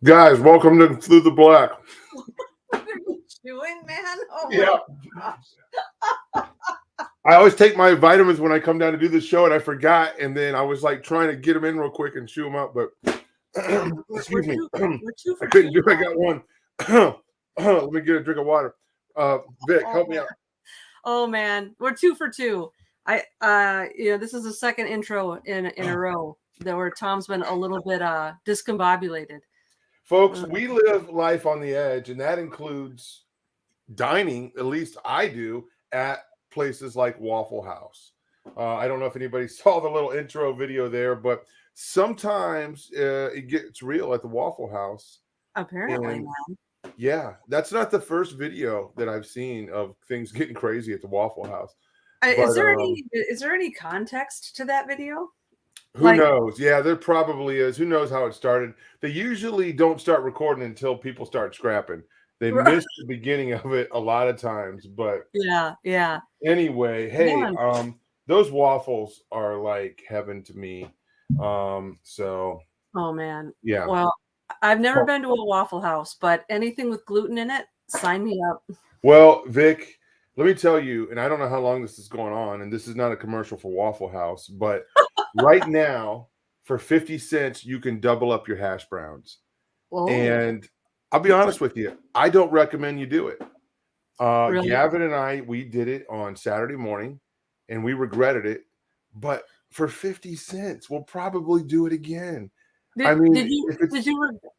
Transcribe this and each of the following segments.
Guys, welcome to Through the Black. What are you doing, man? Oh Yeah. my gosh. I always take my vitamins when I come down to do the show, and I forgot. And then I was like trying to get them in real quick and chew them up, but excuse me, We're two I for couldn't two. do it. I got one. Let me get a drink of water. Vic, help me out. Oh man, we're 2 for 2. This is the second intro in a row that where Tom's been a little bit discombobulated. Folks, we live life on the edge, and that includes dining, at least I do, at places like Waffle House. I don't know if anybody saw the little intro video there, but sometimes it gets real at the Waffle House. Apparently, And man. yeah, that's not the first video that I've seen of things getting crazy at the Waffle House. But Is there any context to that video? who Like, knows? Yeah, there probably is. Who knows how it started? They usually don't start recording until people start scrapping. They miss the beginning of it a lot of times, but yeah. anyway, hey, Man. those waffles are like heaven to me. So Oh man. yeah. Well, I've never been to a Waffle House, but anything with gluten in it, sign me up. Well, Vic, let me tell you, and I don't know how long this is going on, and this is not a commercial for Waffle House, but right now, for 50 cents, you can double up your hash browns. Oh, And I'll be honest with you, I don't recommend you do it. really? Gavin and I, we did it on Saturday morning, and we regretted it. But for 50 cents, we'll probably do it again. I mean,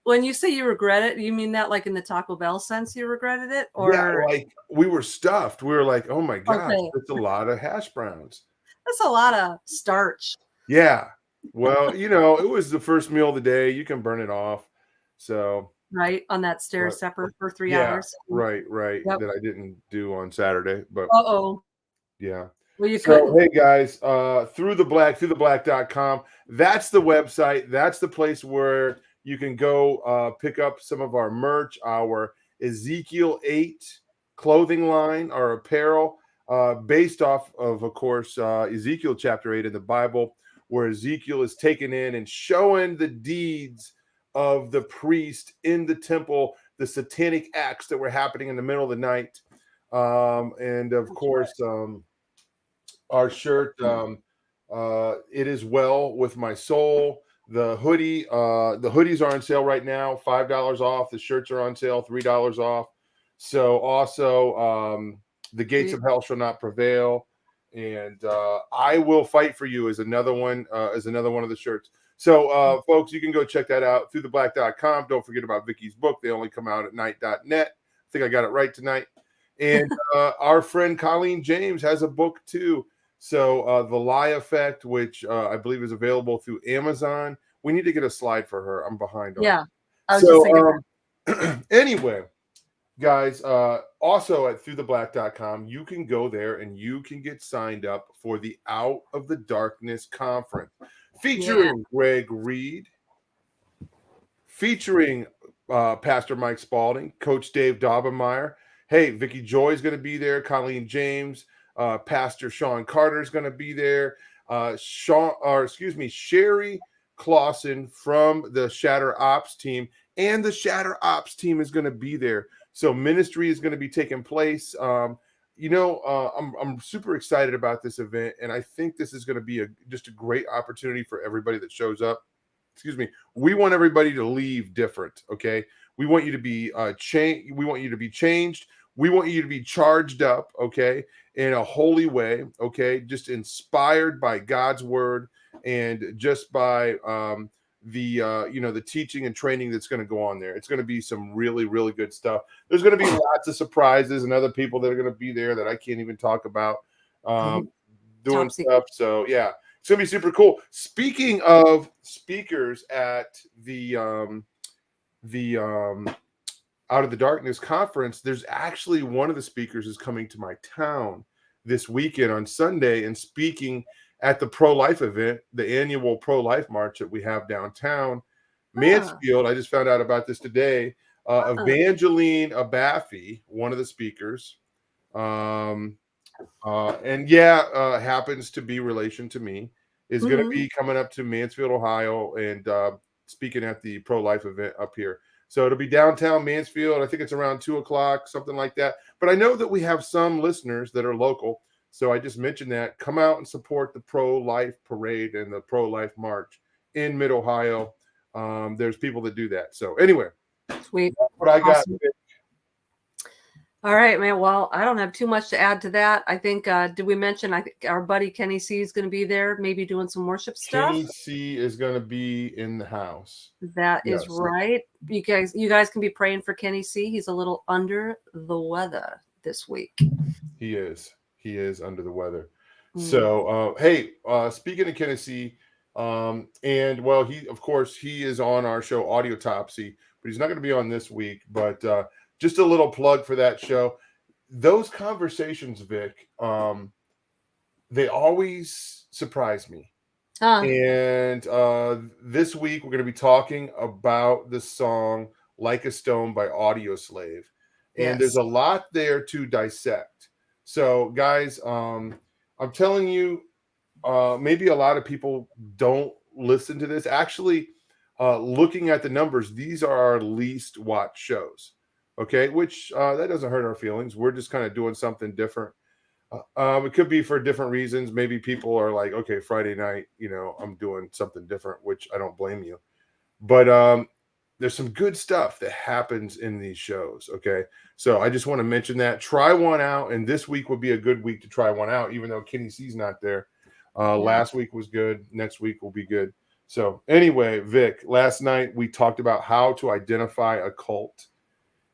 When you say you regret it, you mean that like in the Taco Bell sense you regretted it? yeah, Or like we were stuffed. We were like, oh my gosh, okay, that's a lot of hash browns. that's a lot of starch. Yeah. Well, it was the first meal of the day. You can burn it off. So, Right, on that stair but stepper for 3 yeah, hours. right. Yep. That I didn't do on Saturday, but Uh-oh. yeah. Well, you So, couldn't. hey guys, throughtheblack.com. That's the website. That's the place where you can go pick up some of our merch, our Ezekiel 8 clothing line, our apparel, based off of course, Ezekiel chapter 8 in the Bible, where Ezekiel is taken in and showing the deeds of the priest in the temple, the satanic acts that were happening in the middle of the night. And of course, our shirt, it is well with my soul. The hoodies are on sale right now, $5 off. The shirts are on sale, $3 off. So also, the gates of hell shall not prevail, and I will fight for you is another one. Is another one of the shirts. So, folks, you can go check that out through theblack.com. Don't forget about Vicky's book. They only come out at night.net. I think I got it right tonight. And our friend Colleen James has a book too. So The Lie Effect, which I believe is available through Amazon. We need to get a slide for her. I'm behind on. Yeah. I was just thinking anyway, guys, also at throughtheblack.com, you can go there and you can get signed up for the Out of the Darkness conference featuring Greg Reed, featuring Pastor Mike Spalding, Coach Dave Daubenmire. Hey, Vicky Joy is going to be there. Colleen James, Pastor Sean Carter is going to be there. Sherry Clausen from the Shatter Ops team, and the Shatter Ops team is going to be there. So ministry is going to be taking place. I'm super excited about this event, and I think this is going to be just a great opportunity for everybody that shows up. We want everybody to leave different. Okay, we want you to be changed. We want you to be changed. We want you to be charged up. Okay, in a holy way. Okay, just inspired by God's word and just by the teaching and training that's going to go on there. It's going to be some really, really good stuff. There's going to be lots of surprises and other people that are going to be there that I can't even talk about doing stuff. So yeah, it's going to be super cool. Speaking of speakers at the Out of the Darkness conference, there's actually one of the speakers is coming to my town this weekend on Sunday and speaking at the pro-life event, the annual pro-life march that we have downtown Mansfield. I just found out about this today. Evangeline Abafi, one of the speakers, happens to be relation to me, is going to be coming up to Mansfield, Ohio, and speaking at the pro-life event up here. So it'll be downtown Mansfield. I think it's around 2:00, something like that. But I know that we have some listeners that are local. So I just mentioned that. Come out and support the pro-life parade and the pro-life march in Mid-Ohio. There's people that do that. So anyway, Sweet. that's what I got. Awesome. All right, man. Well, I don't have too much to add to that. I think, did we mention, I think our buddy Kenny C is going to be there, maybe doing some worship stuff. Kenny C is going to be in the house. That is right. You guys can be praying for Kenny C. He's a little under the weather this week. He is under the weather. So, hey, speaking of Kenny C, and well, he is on our show Audiotopsy, but he's not going to be on this week. But just a little plug for that show. Those conversations, Vic, they always surprise me. And this week we're going to be talking about the song "Like a Stone" by Audioslave, and there's a lot there to dissect. So, guys, I'm telling you, maybe a lot of people don't listen to this. Actually, looking at the numbers, these are our least watched shows. Okay, which that doesn't hurt our feelings. We're just kind of doing something different. It could be for different reasons. Maybe people are like, okay, Friday night, I'm doing something different, which I don't blame you. But there's some good stuff that happens in these shows. Okay, so I just want to mention that. Try one out, and this week would be a good week to try one out, even though Kenny C's not there. Last week was good. Next week will be good. So anyway, Vic, last night we talked about how to identify a cult.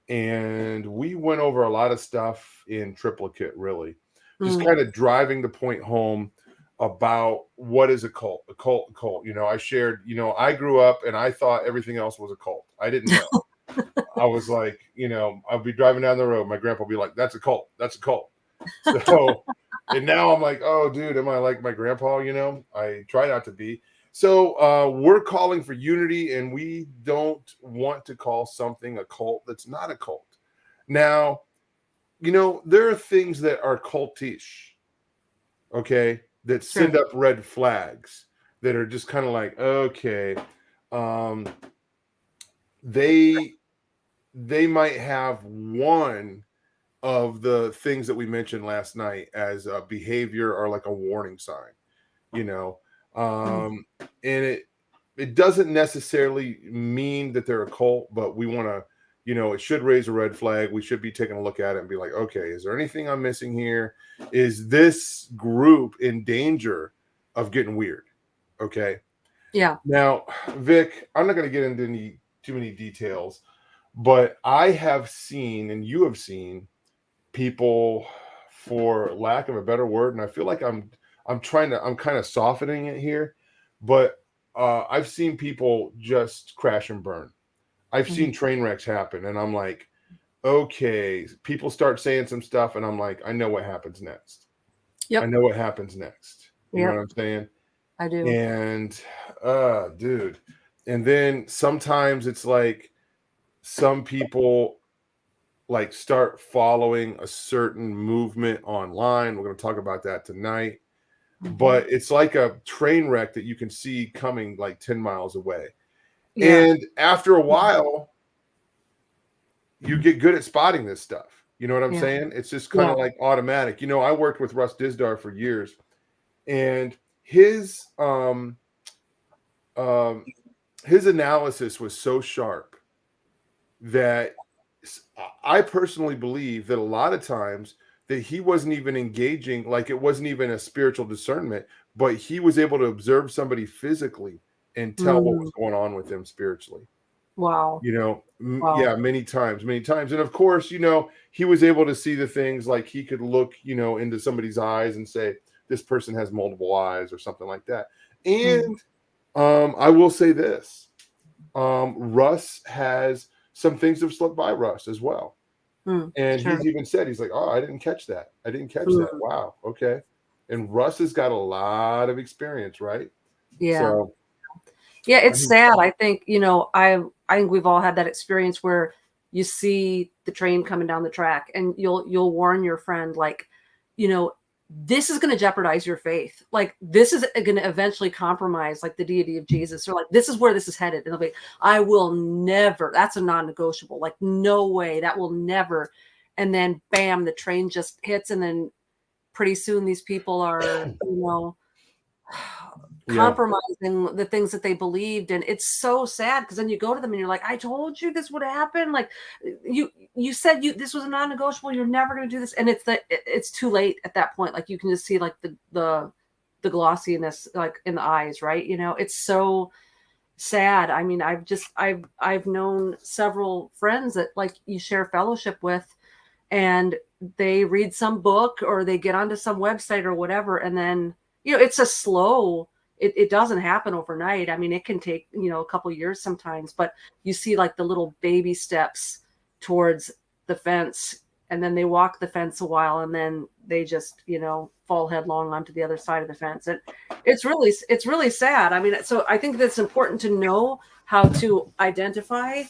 And we went over a lot of stuff in triplicate, really. Just kind of driving the point home about what is a cult. A cult. I shared, I grew up and I thought everything else was a cult. I didn't know. I was like, I'll be driving down the road. My grandpa will be like, that's a cult. That's a cult. So, and now I'm like, oh, dude, am I like my grandpa? I try not to be. So we're calling for unity, and we don't want to call something a cult that's not a cult. Now, there are things that are cultish, okay, that send up red flags that are just kind of like, okay, they might have one of the things that we mentioned last night as a behavior or like a warning sign, and it doesn't necessarily mean that they're a cult, but we want to, it should raise a red flag. We should be taking a look at it and be like, okay, is there anything I'm missing here? Is this group in danger of getting weird? Okay. Yeah. Now, Vic, I'm not going to get into too many details, but I have seen, and you have seen, people, for lack of a better word, and I feel like I'm kind of softening it here, but I've seen people just crash and burn. I've seen train wrecks happen, and I'm like, okay, people start saying some stuff, and I'm like, I know what happens next. Yep. I know what happens next. You know what I'm saying? I do. And dude, and then sometimes it's like some people like start following a certain movement online. We're going to talk about that tonight. But it's like a train wreck that you can see coming like 10 miles away. Yeah. And after a while, you get good at spotting this stuff. You know what I'm saying? It's just kind of like automatic. I worked with Russ Dizdar for years, and his analysis was so sharp that I personally believe that a lot of times that he wasn't even engaging, like it wasn't even a spiritual discernment, but he was able to observe somebody physically and tell what was going on with them spiritually. Wow. Yeah, many times. And of course, he was able to see the things like he could look, into somebody's eyes and say, this person has multiple eyes or something like that. And I will say this, Russ has some things have slipped by Russ as well. And he's even said, he's like, oh, I didn't catch that. That. Wow. Okay. And Russ has got a lot of experience, right? Yeah. So, yeah, it's sad. I think, I think we've all had that experience where you see the train coming down the track and you'll warn your friend, like, this is going to jeopardize your faith. Like, this is going to eventually compromise like the deity of Jesus, or like, this is where this is headed. And they'll be, I will never, that's a non-negotiable, like, no way, that will never. And then bam, the train just hits. And then pretty soon these people are, compromising the things that they believed. And it's so sad, because then you go to them and you're like, I told you this would happen. Like, you said this was a non-negotiable, you're never going to do this. And it's too late at that point. Like, you can just see like the glossiness like in the eyes, right? It's so sad. I mean, I've known several friends that like you share fellowship with, and they read some book or they get onto some website or whatever, and then it's a slow, it doesn't happen overnight. I mean, it can take, a couple of years sometimes, but you see like the little baby steps towards the fence, and then they walk the fence a while, and then they just, fall headlong onto the other side of the fence. And it's really sad. I mean, so I think that's important to know how to identify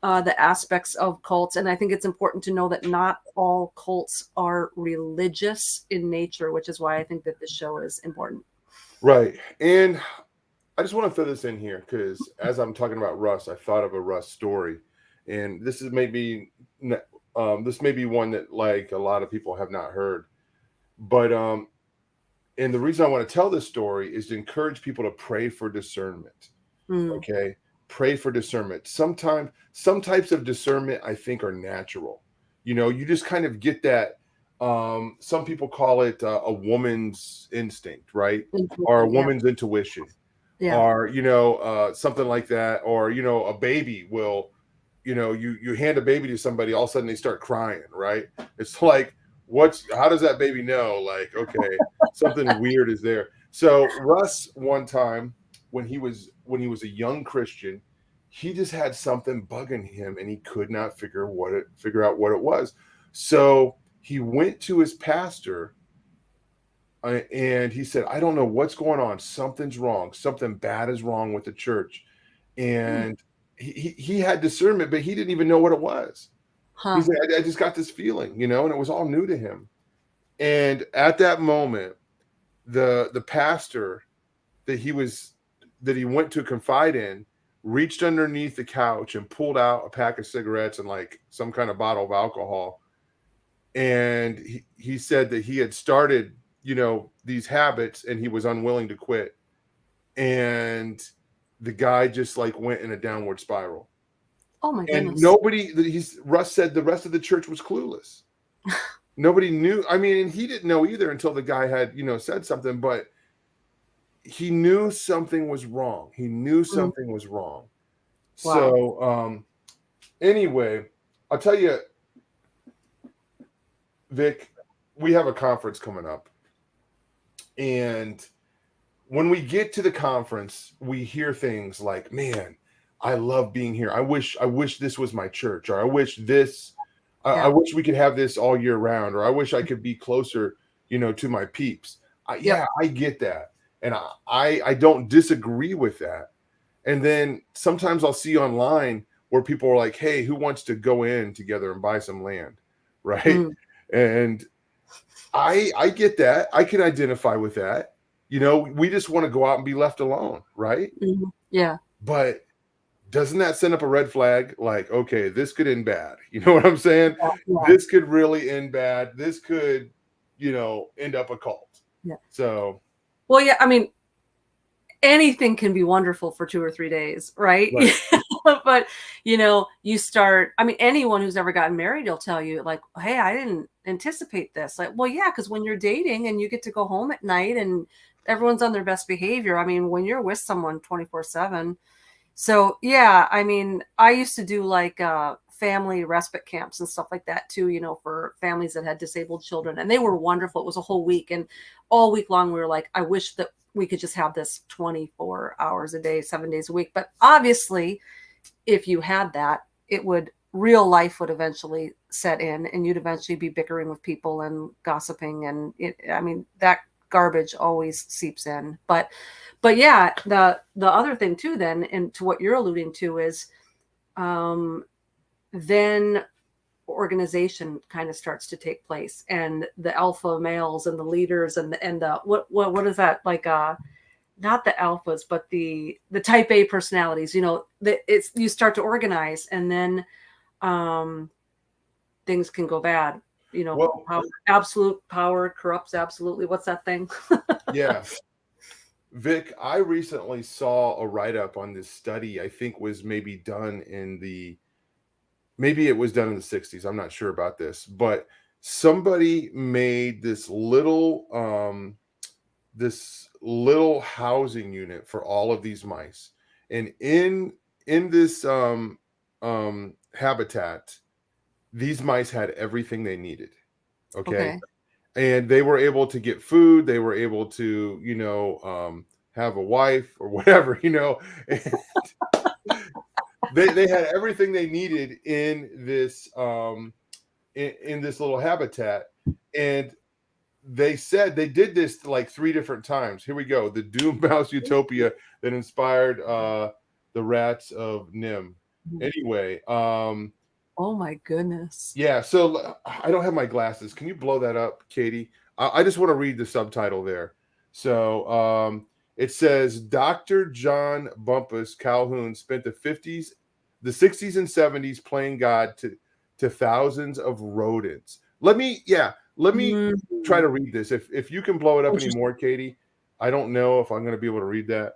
the aspects of cults. And I think it's important to know that not all cults are religious in nature, which is why I think that this show is important. Right. And I just want to throw this in here because as I'm talking about Russ, I thought of a Russ story. And this is maybe this may be one that like a lot of people have not heard. But and the reason I want to tell this story is to encourage people to pray for discernment. Okay. Pray for discernment. Sometimes some types of discernment I think are natural. You just kind of get that. Some people call it a woman's instinct, right? Or a woman's intuition, or something like that. Or a baby will, you hand a baby to somebody, all of a sudden they start crying, right? It's like, how does that baby know? Like, okay, something weird is there. So Russ, one time when he was a young Christian, he just had something bugging him, and he could not figure out what it was. So he went to his pastor, and he said, I don't know what's going on. Something's wrong. Something bad is wrong with the church. And he had discernment, but he didn't even know what it was. He said, I just got this feeling, and it was all new to him. And at that moment, the pastor that he went to confide in reached underneath the couch and pulled out a pack of cigarettes and like some kind of bottle of alcohol. And he said that he had started, these habits, and he was unwilling to quit. And the guy just like went in a downward spiral. Oh my goodness. And Russ said the rest of the church was clueless. Nobody knew. I mean, and he didn't know either until the guy had, said something, but he knew something was wrong. He knew something was wrong. Wow. So, anyway, I'll tell you, Vic, we have a conference coming up. And when we get to the conference, we hear things like, man, I love being here. I wish this was my church, or I wish this, I wish we could have this all year round, or I wish I could be closer, to my peeps. I get that. And I don't disagree with that. And then sometimes I'll see online where people are like, hey, who wants to go in together and buy some land? Right. And I get that. I can identify with that. We just want to go out and be left alone. Right. Yeah. But doesn't that send up a red flag? Like, okay, this could end bad. You know what I'm saying? Yeah. This could really end bad. This could, end up a cult. Yeah. So. Well, yeah, I mean, anything can be wonderful for 2 or 3 days, right? But, you start, I mean, anyone who's ever gotten married will tell you like, hey, I didn't anticipate this. Like, well, yeah, because when you're dating and you get to go home at night and everyone's on their best behavior, I mean, when you're with someone 24/7. So, yeah, I mean, I used to do like family respite camps and stuff like that too, for families that had disabled children, and they were wonderful. It was a whole week, and all week long we were like, I wish that we could just have this 24 hours a day, 7 days a week. But obviously, if you had that, real life would eventually set in, and you'd eventually be bickering with people and gossiping, and that garbage always seeps in. But yeah, the other thing too, then, and to what you're alluding to, is then organization kind of starts to take place, and the alpha males and the leaders and the what is that, like not the alphas but the type A personalities, it's you start to organize, and then things can go bad. Well, Absolute power corrupts absolutely. What's that thing? yeah. Vic, I recently saw a write-up on this study. I think was maybe it was done in the 60s. I'm not sure about this, but somebody made this little housing unit for all of these mice. And in this habitat, these mice had everything they needed. Okay. Okay. And they were able to get food, they were able to, have a wife or whatever, and they had everything they needed in this in this little habitat. And they said they did this like 3 different times. Here we go. The doomed Mouse Utopia that inspired the rats of Nim. Anyway, Oh my goodness. yeah, so I don't have my glasses. Can you blow that up, Katie? I just want to read the subtitle there. So it says Dr. John Bumpus Calhoun spent the 50s, the 60s and 70s playing God to thousands of rodents. Let me try to read this. If you can blow it up anymore, Katie. I don't know if I'm going to be able to read that.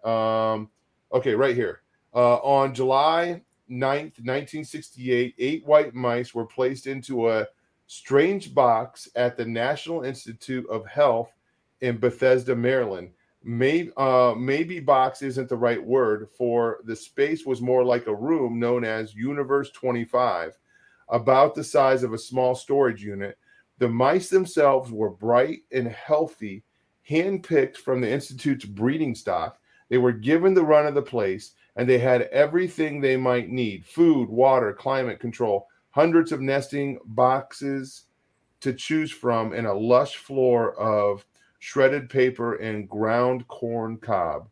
Okay, right here. On July 9th, 1968, 8 white mice were placed into a strange box at the National Institute of Health in Bethesda, Maryland. Maybe box isn't the right word, for the space was more like a room known as Universe 25, about the size of a small storage unit. The mice themselves were bright and healthy, handpicked from the Institute's breeding stock. They were given the run of the place, and they had everything they might need: food, water, climate control, hundreds of nesting boxes to choose from, and a lush floor of shredded paper and ground corn cob.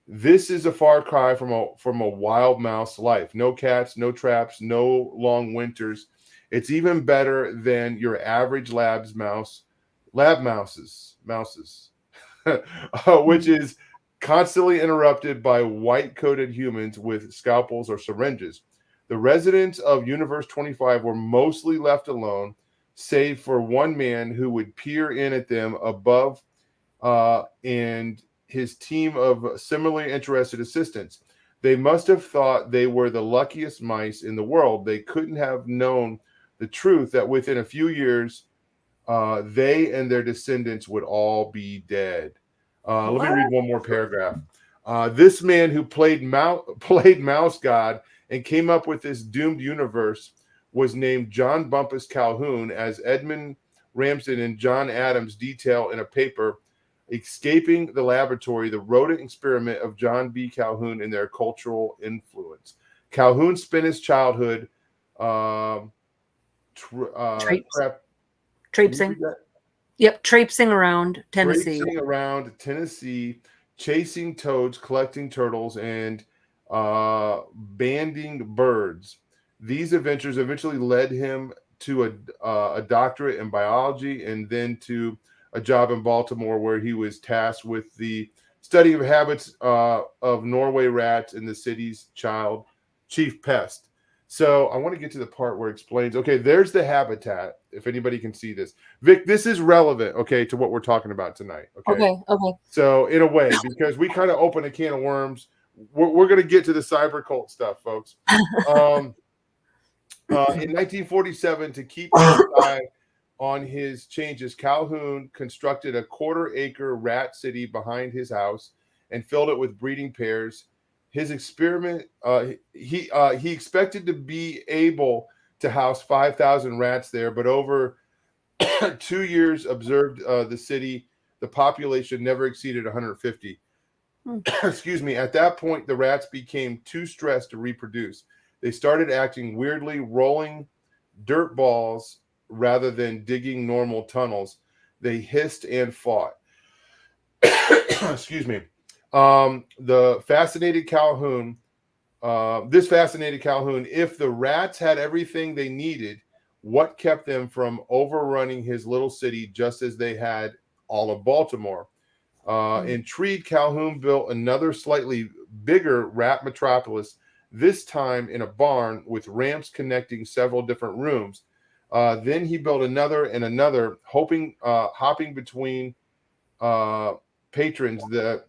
This is a far cry from a wild mouse life. No cats, no traps, no long winters. It's even better than your average lab mouses, which is constantly interrupted by white-coated humans with scalpels or syringes. The residents of Universe 25 were mostly left alone, save for one man who would peer in at them above and his team of similarly interested assistants. They must have thought they were the luckiest mice in the world. They couldn't have known the truth that within a few years, they and their descendants would all be dead. Let me read one more paragraph. This man who played Mouse God and came up with this doomed universe was named John Bumpus Calhoun, as Edmund Ramsden and John Adams detail in a paper, Escaping the Laboratory, the rodent experiment of John B. Calhoun and their cultural influence. Calhoun spent his childhood traipsing. Yep, traipsing around Tennessee. Chasing toads, collecting turtles, and banding birds. These adventures eventually led him to a doctorate in biology, and then to a job in Baltimore where he was tasked with the study of habits of Norway rats and the city's chief pest. So I want to get to the part where it explains, okay, there's the habitat, if anybody can see this. Vic, this is relevant, okay, to what we're talking about tonight. Okay. So in a way, because we kind of open a can of worms, we're going to get to the cyber cult stuff, folks. In 1947, to keep an eye on his changes, Calhoun constructed a 1/4-acre rat city behind his house and filled it with breeding pairs. His experiment, he expected to be able to house 5,000 rats there, but over 2 years observed the population never exceeded 150. Excuse me. At that point, the rats became too stressed to reproduce. They started acting weirdly, rolling dirt balls rather than digging normal tunnels. They hissed and fought. Excuse me. The fascinated Calhoun This fascinated Calhoun. If the rats had everything they needed, what kept them from overrunning his little city just as they had all of Baltimore? Intrigued, Calhoun built another slightly bigger rat metropolis, this time in a barn with ramps connecting several different rooms. Then he built another and another, hopping between patrons that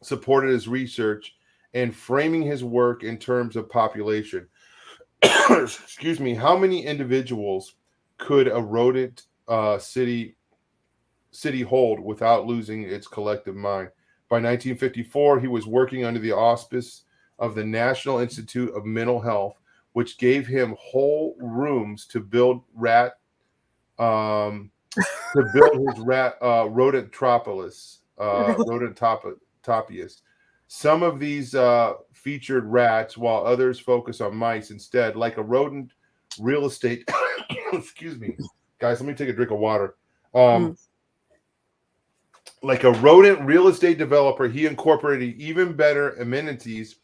supported his research and framing his work in terms of population. Excuse me. How many individuals could a rodent city hold without losing its collective mind? By 1954, he was working under the auspice of the National Institute of Mental Health, which gave him whole rooms to build his rodenttopias. Some of these featured rats, while others focus on mice instead, like a rodent real estate. Excuse me, guys. Let me take a drink of water. Like a rodent real estate developer, he incorporated even better amenities,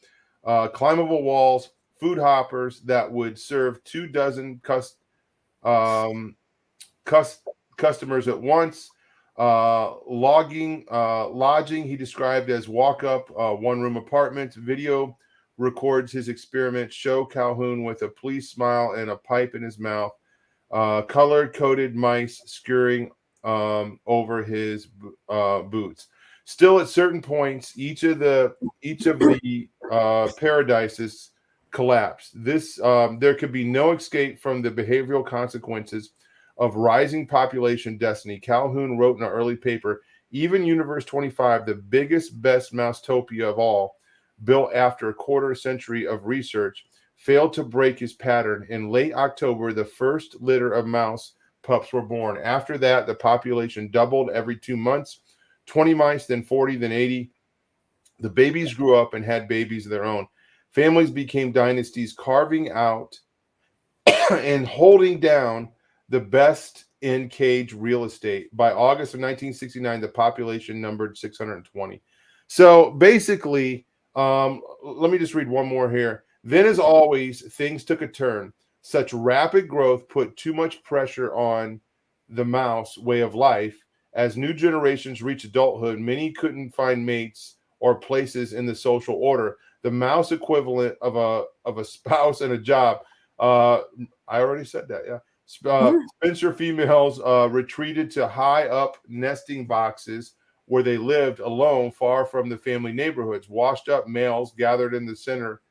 climbable walls, food hoppers that would serve 24 customers at once. Lodging he described as walk-up one-room apartments. Video records his experiment, show Calhoun with a pleased smile and a pipe in his mouth. Color-coded mice scurrying over his boots. Still, at certain points, each of the paradises collapsed. There could be no escape from the behavioral consequences of rising population destiny. Calhoun wrote in an early paper, even Universe 25, the biggest, best Mousetopia of all, built after a quarter century of research, failed to break his pattern. In late October, the first litter of mouse pups were born. After that, the population doubled every 2 months, 20 mice, then 40, then 80. The babies grew up and had babies of their own. Families became dynasties, carving out and holding down the best in cage real estate. By August of 1969, the population numbered 620. So basically, let me just read one more here. Then, as always, things took a turn. Such rapid growth put too much pressure on the mouse way of life. As new generations reached adulthood, many couldn't find mates or places in the social order. The mouse equivalent of a spouse and a job. I already said that, yeah. Spencer females retreated to high up nesting boxes where they lived alone, far from the family neighborhoods. Washed up males gathered in the center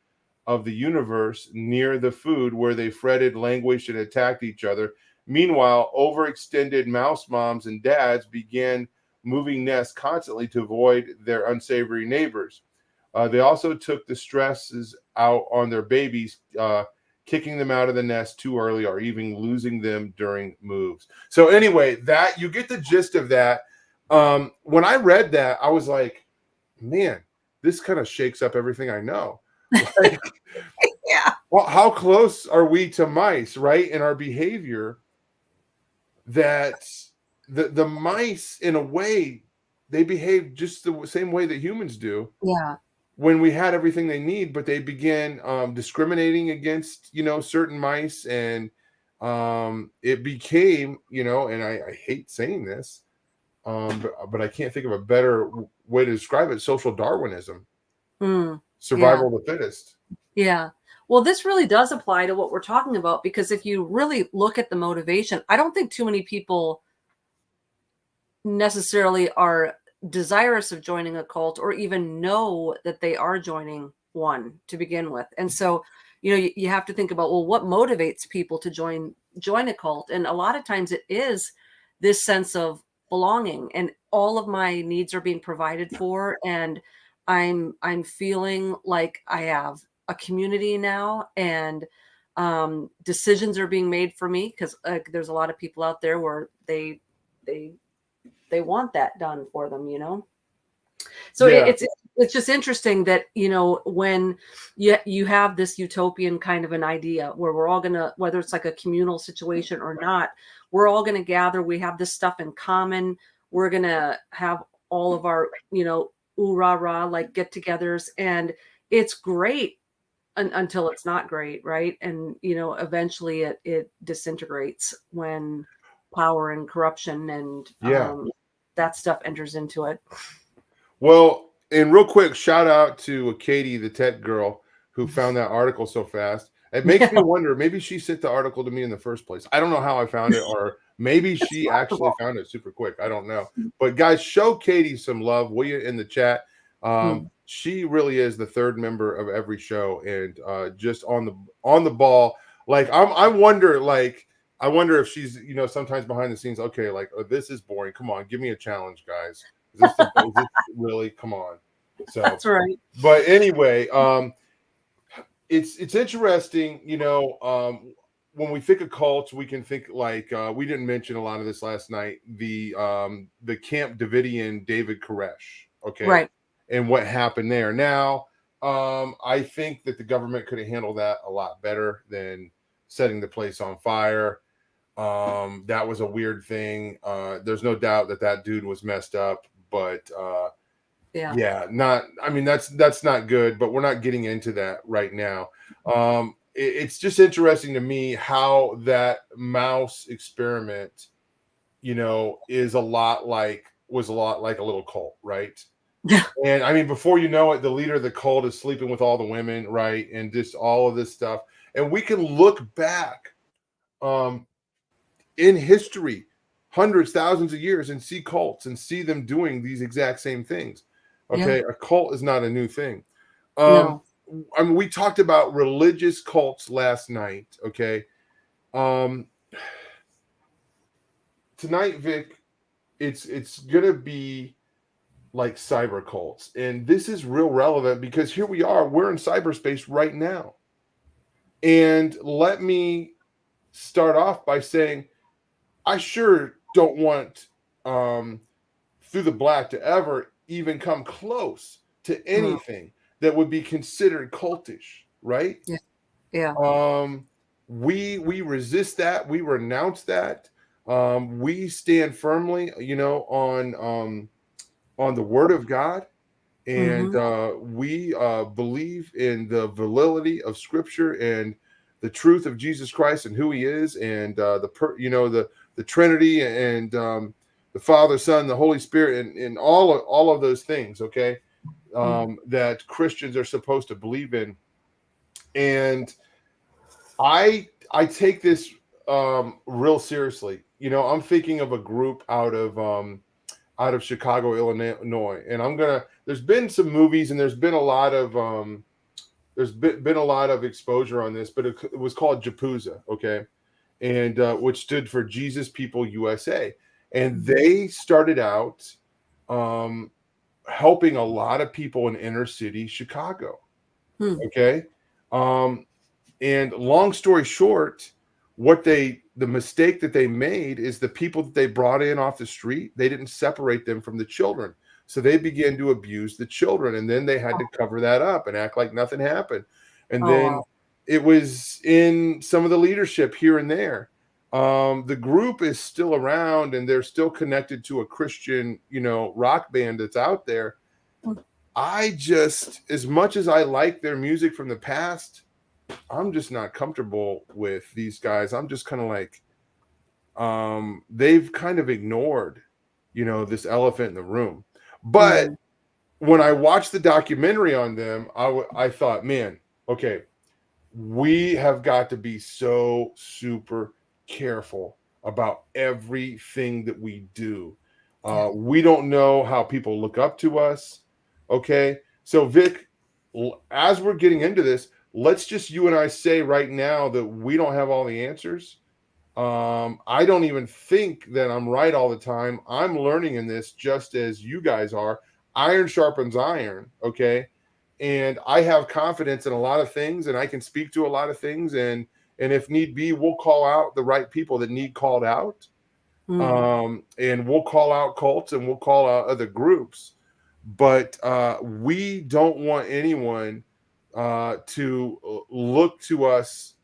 of the universe near the food, where they fretted, languished, and attacked each other. Meanwhile, overextended mouse moms and dads began moving nests constantly to avoid their unsavory neighbors. They also took the stresses out on their babies, kicking them out of the nest too early or even losing them during moves. So anyway, that you get the gist of that. When I read that, I was like, man, this kind of shakes up everything I know. Like, Yeah. Well, how close are we to mice, right? In our behavior, that the mice, in a way, they behave just the same way that humans do. Yeah. When we had everything they need, but they began discriminating against, certain mice, and it became, and I hate saying this, but I can't think of a better way to describe it: social Darwinism, survival of the fittest. Yeah. Well, this really does apply to what we're talking about, because if you really look at the motivation, I don't think too many people necessarily are desirous of joining a cult or even know that they are joining one to begin with. And so, you have to think about, well, what motivates people to join a cult? And a lot of times it is this sense of belonging, and all of my needs are being provided for, and I'm feeling like I have a community now, and decisions are being made for me, because there's a lot of people out there where they want that done for them, So Yeah. it's just interesting that, when you have this utopian kind of an idea where we're all gonna, whether it's like a communal situation or not, we're all gonna gather. We have this stuff in common. We're gonna have all of our, ooh rah rah, like get-togethers, and it's great. until it's not great, right? And eventually it disintegrates when power and corruption and Yeah. that stuff enters into it. Well, and real quick, shout out to Katie, the tech girl, who found that article so fast. It makes me Yeah, wonder, maybe she sent the article to me in the first place. I don't know how I found it, or maybe it's she actually possible. found it super quick. I don't know. But guys, show Katie some love, will you, in the chat? She really is the third member of every show, and just on the ball. Like I wonder if she's sometimes behind the scenes. Okay, like, oh, this is boring. Come on, give me a challenge, guys. Is this really? Come on. So That's right. but anyway, it's interesting, when we think of cults, we can think like we didn't mention a lot of this last night. The Camp Davidian David Koresh, okay, Right. and what happened there. Now, I think that the government could have handled that a lot better than setting the place on fire. That was a weird thing. There's no doubt that dude was messed up, but yeah, that's not good, but we're not getting into that right now. It's just interesting to me how that mouse experiment, was a lot like a little cult, right? Yeah. And I mean, before you know it, the leader of the cult is sleeping with all the women, right? And just all of this stuff. And we can look back in history, hundreds, thousands of years, and see cults and see them doing these exact same things. Okay, Yeah. a cult is not a new thing. No. I mean, we talked about religious cults last night. Okay, tonight, Vic, it's gonna be like cyber cults, and this is real relevant because here we are. We're in cyberspace right now, and let me start off by saying I sure don't want Through the Black to ever even come close to anything that would be considered cultish, right? Yeah. Yeah. We resist that. We renounce that. We stand firmly, on the Word of God, and we believe in the validity of Scripture and the truth of Jesus Christ and who He is, and the Trinity, and the Father, Son, the Holy Spirit, and all of those things. Okay, that Christians are supposed to believe in, and I take this real seriously. I'm thinking of a group out of Chicago, Illinois, and there's been some movies and there's been a lot of been a lot of exposure on this, but it was called Japuza, okay, and which stood for Jesus People USA, and they started out helping a lot of people in inner city Chicago, okay, and long story short, the mistake that they made is the people that they brought in off the street, they didn't separate them from the children. So they began to abuse the children, and then they had to cover that up and act like nothing happened. And then it was in some of the leadership here and there. The group is still around, and they're still connected to a Christian, rock band that's out there. I just, as much as I like their music from the past, I'm just not comfortable with these guys. I'm just kind of like, they've kind of ignored, this elephant in the room. But when I watched the documentary on them, I thought, man, okay, we have got to be so super careful about everything that we do. We don't know how people look up to us. Okay. So Vic, as we're getting into this, let's just you and I say right now that we don't have all the answers. I don't even think that I'm right all the time. I'm learning in this just as you guys are. Iron sharpens iron, okay? And I have confidence in a lot of things, and I can speak to a lot of things, and if need be, we'll call out the right people that need called out. And we'll call out cults and we'll call out other groups. But we don't want anyone to look to us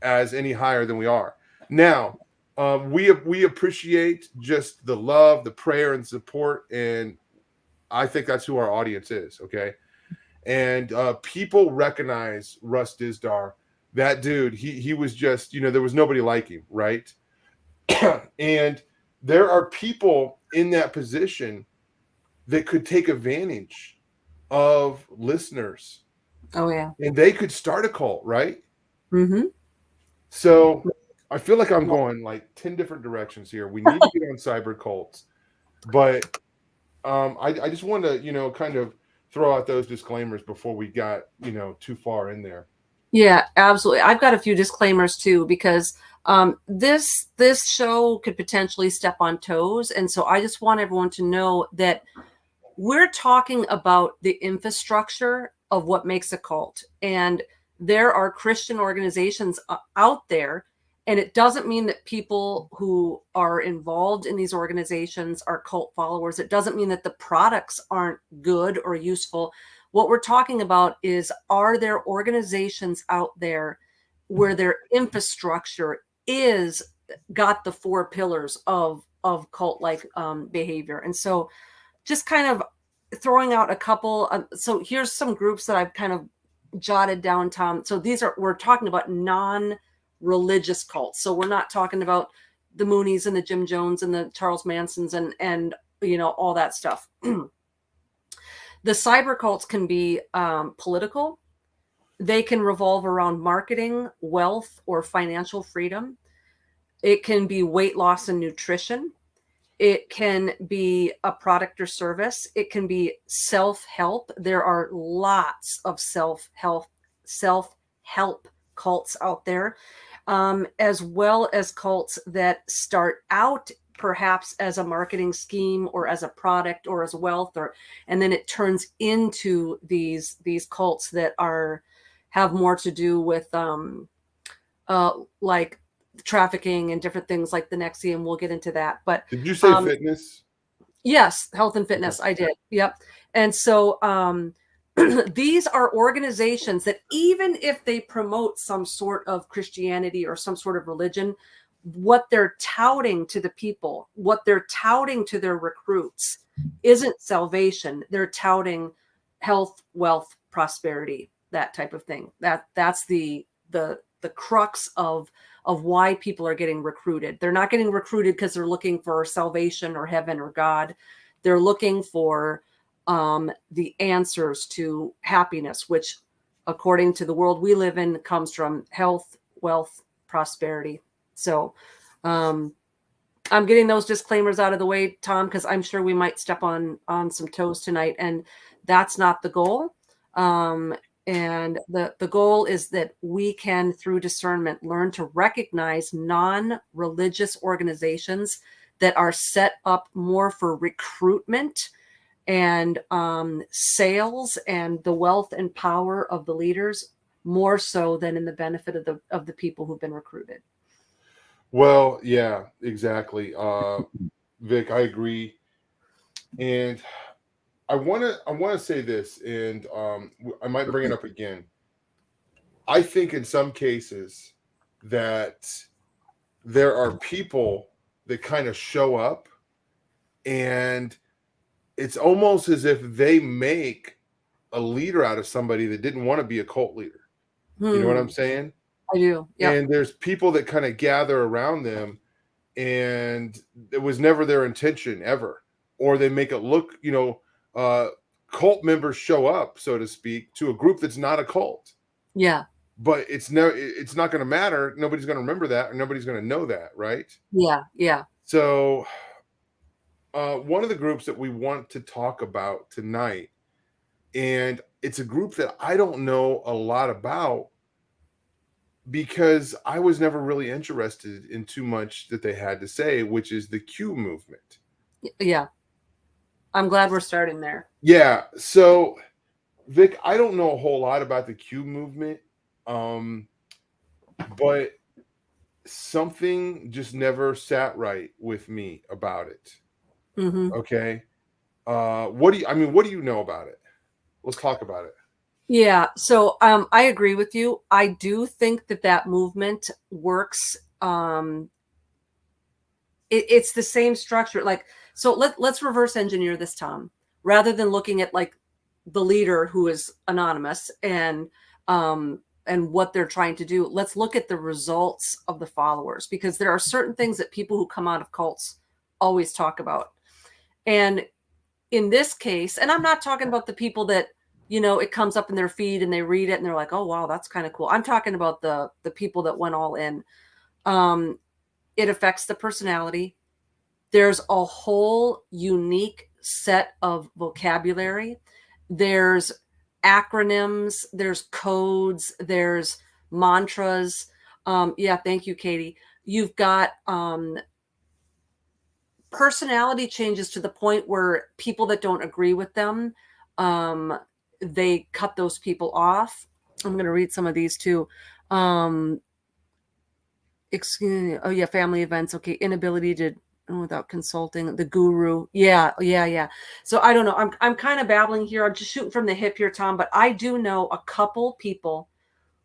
as any higher than we are. Now, we appreciate just the love, the prayer, and support, and I think that's who our audience is. Okay, And people recognize Russ Dizdar. That dude, he was just, there was nobody like him, right? And there are people in that position that could take advantage of listeners. Oh yeah. And they could start a cult, right? Mm-hmm. So I feel like I'm going like 10 different directions here. We need to get on cyber cults, but I just wanted to, kind of throw out those disclaimers before we got, too far in there. Yeah, absolutely. I've got a few disclaimers too, because this show could potentially step on toes, and so I just want everyone to know that we're talking about the infrastructure of what makes a cult, and there are Christian organizations out there, and it doesn't mean that people who are involved in these organizations are cult followers. It doesn't mean that the products aren't good or useful. What we're talking about is, are there organizations out there where their infrastructure is got the four pillars of cult-like behavior? And so just kind of throwing out a couple. So here's some groups that I've kind of jotted down, Tom. So we're talking about non-religious cults. So we're not talking about the Moonies and the Jim Jones and the Charles Mansons and all that stuff. The cyber cults can be political. They can revolve around marketing, wealth, or financial freedom. It can be weight loss and nutrition. It can be a product or service. It can be self-help. There are lots of self-help cults out there, as well as cults that start out perhaps as a marketing scheme or as a product or as wealth, and then it turns into these cults that have more to do with like trafficking and different things like the Nexium. We'll get into that. But did you say fitness? Yes, health and fitness. Okay. I did. Yep. And so these are organizations that, even if they promote some sort of Christianity or some sort of religion, what they're touting to the people, what they're touting to their recruits isn't salvation. They're touting health, wealth, prosperity, that type of thing. That's the crux of why people are getting recruited. They're not getting recruited because they're looking for salvation or heaven or God. They're looking for the answers to happiness, which, according to the world we live in, comes from health, wealth, prosperity. So I'm getting those disclaimers out of the way, Tom, because I'm sure we might step on some toes tonight, and that's not the goal. And the goal is that we can, through discernment, learn to recognize non-religious organizations that are set up more for recruitment and sales and the wealth and power of the leaders, more so than in the benefit of the people who've been recruited. Well, yeah, exactly. Vic, I agree. And I want to say this, and I might bring it up again. I think in some cases that there are people that kind of show up, and it's almost as if they make a leader out of somebody that didn't want to be a cult leader. You know what I'm saying? I do. Yeah. And there's people that kind of gather around them, and it was never their intention ever, or they make it look, cult members show up, so to speak, to a group that's not a cult. Yeah. But it's not going to matter. Nobody's going to remember that, or nobody's going to know that, right? Yeah. Yeah. So one of the groups that we want to talk about tonight, and it's a group that I don't know a lot about, because I was never really interested in too much that they had to say, which is the Q movement. Yeah. I'm glad we're starting there. Yeah. So, Vic, I don't know a whole lot about the Q movement, but something just never sat right with me about it. Mm-hmm. Okay. What do you know about it? Let's talk about it. Yeah. So I agree with you. I do think that movement works. It's the same structure. So let's reverse engineer this, Tom, rather than looking at like the leader who is anonymous and what they're trying to do. Let's look at the results of the followers, because there are certain things that people who come out of cults always talk about. And in this case, and I'm not talking about the people that, it comes up in their feed and they read it and they're like, oh, wow, that's kind of cool. I'm talking about the people that went all in. It affects the personality. There's a whole unique set of vocabulary. There's acronyms, there's codes, there's mantras. Yeah, thank you, Katie. You've got personality changes to the point where people that don't agree with them, they cut those people off. I'm going to read some of these too. Excuse me. Oh yeah, family events. Okay, inability to without consulting the guru. Yeah. So I don't know. I'm kind of babbling here. I'm just shooting from the hip here, Tom. But I do know a couple people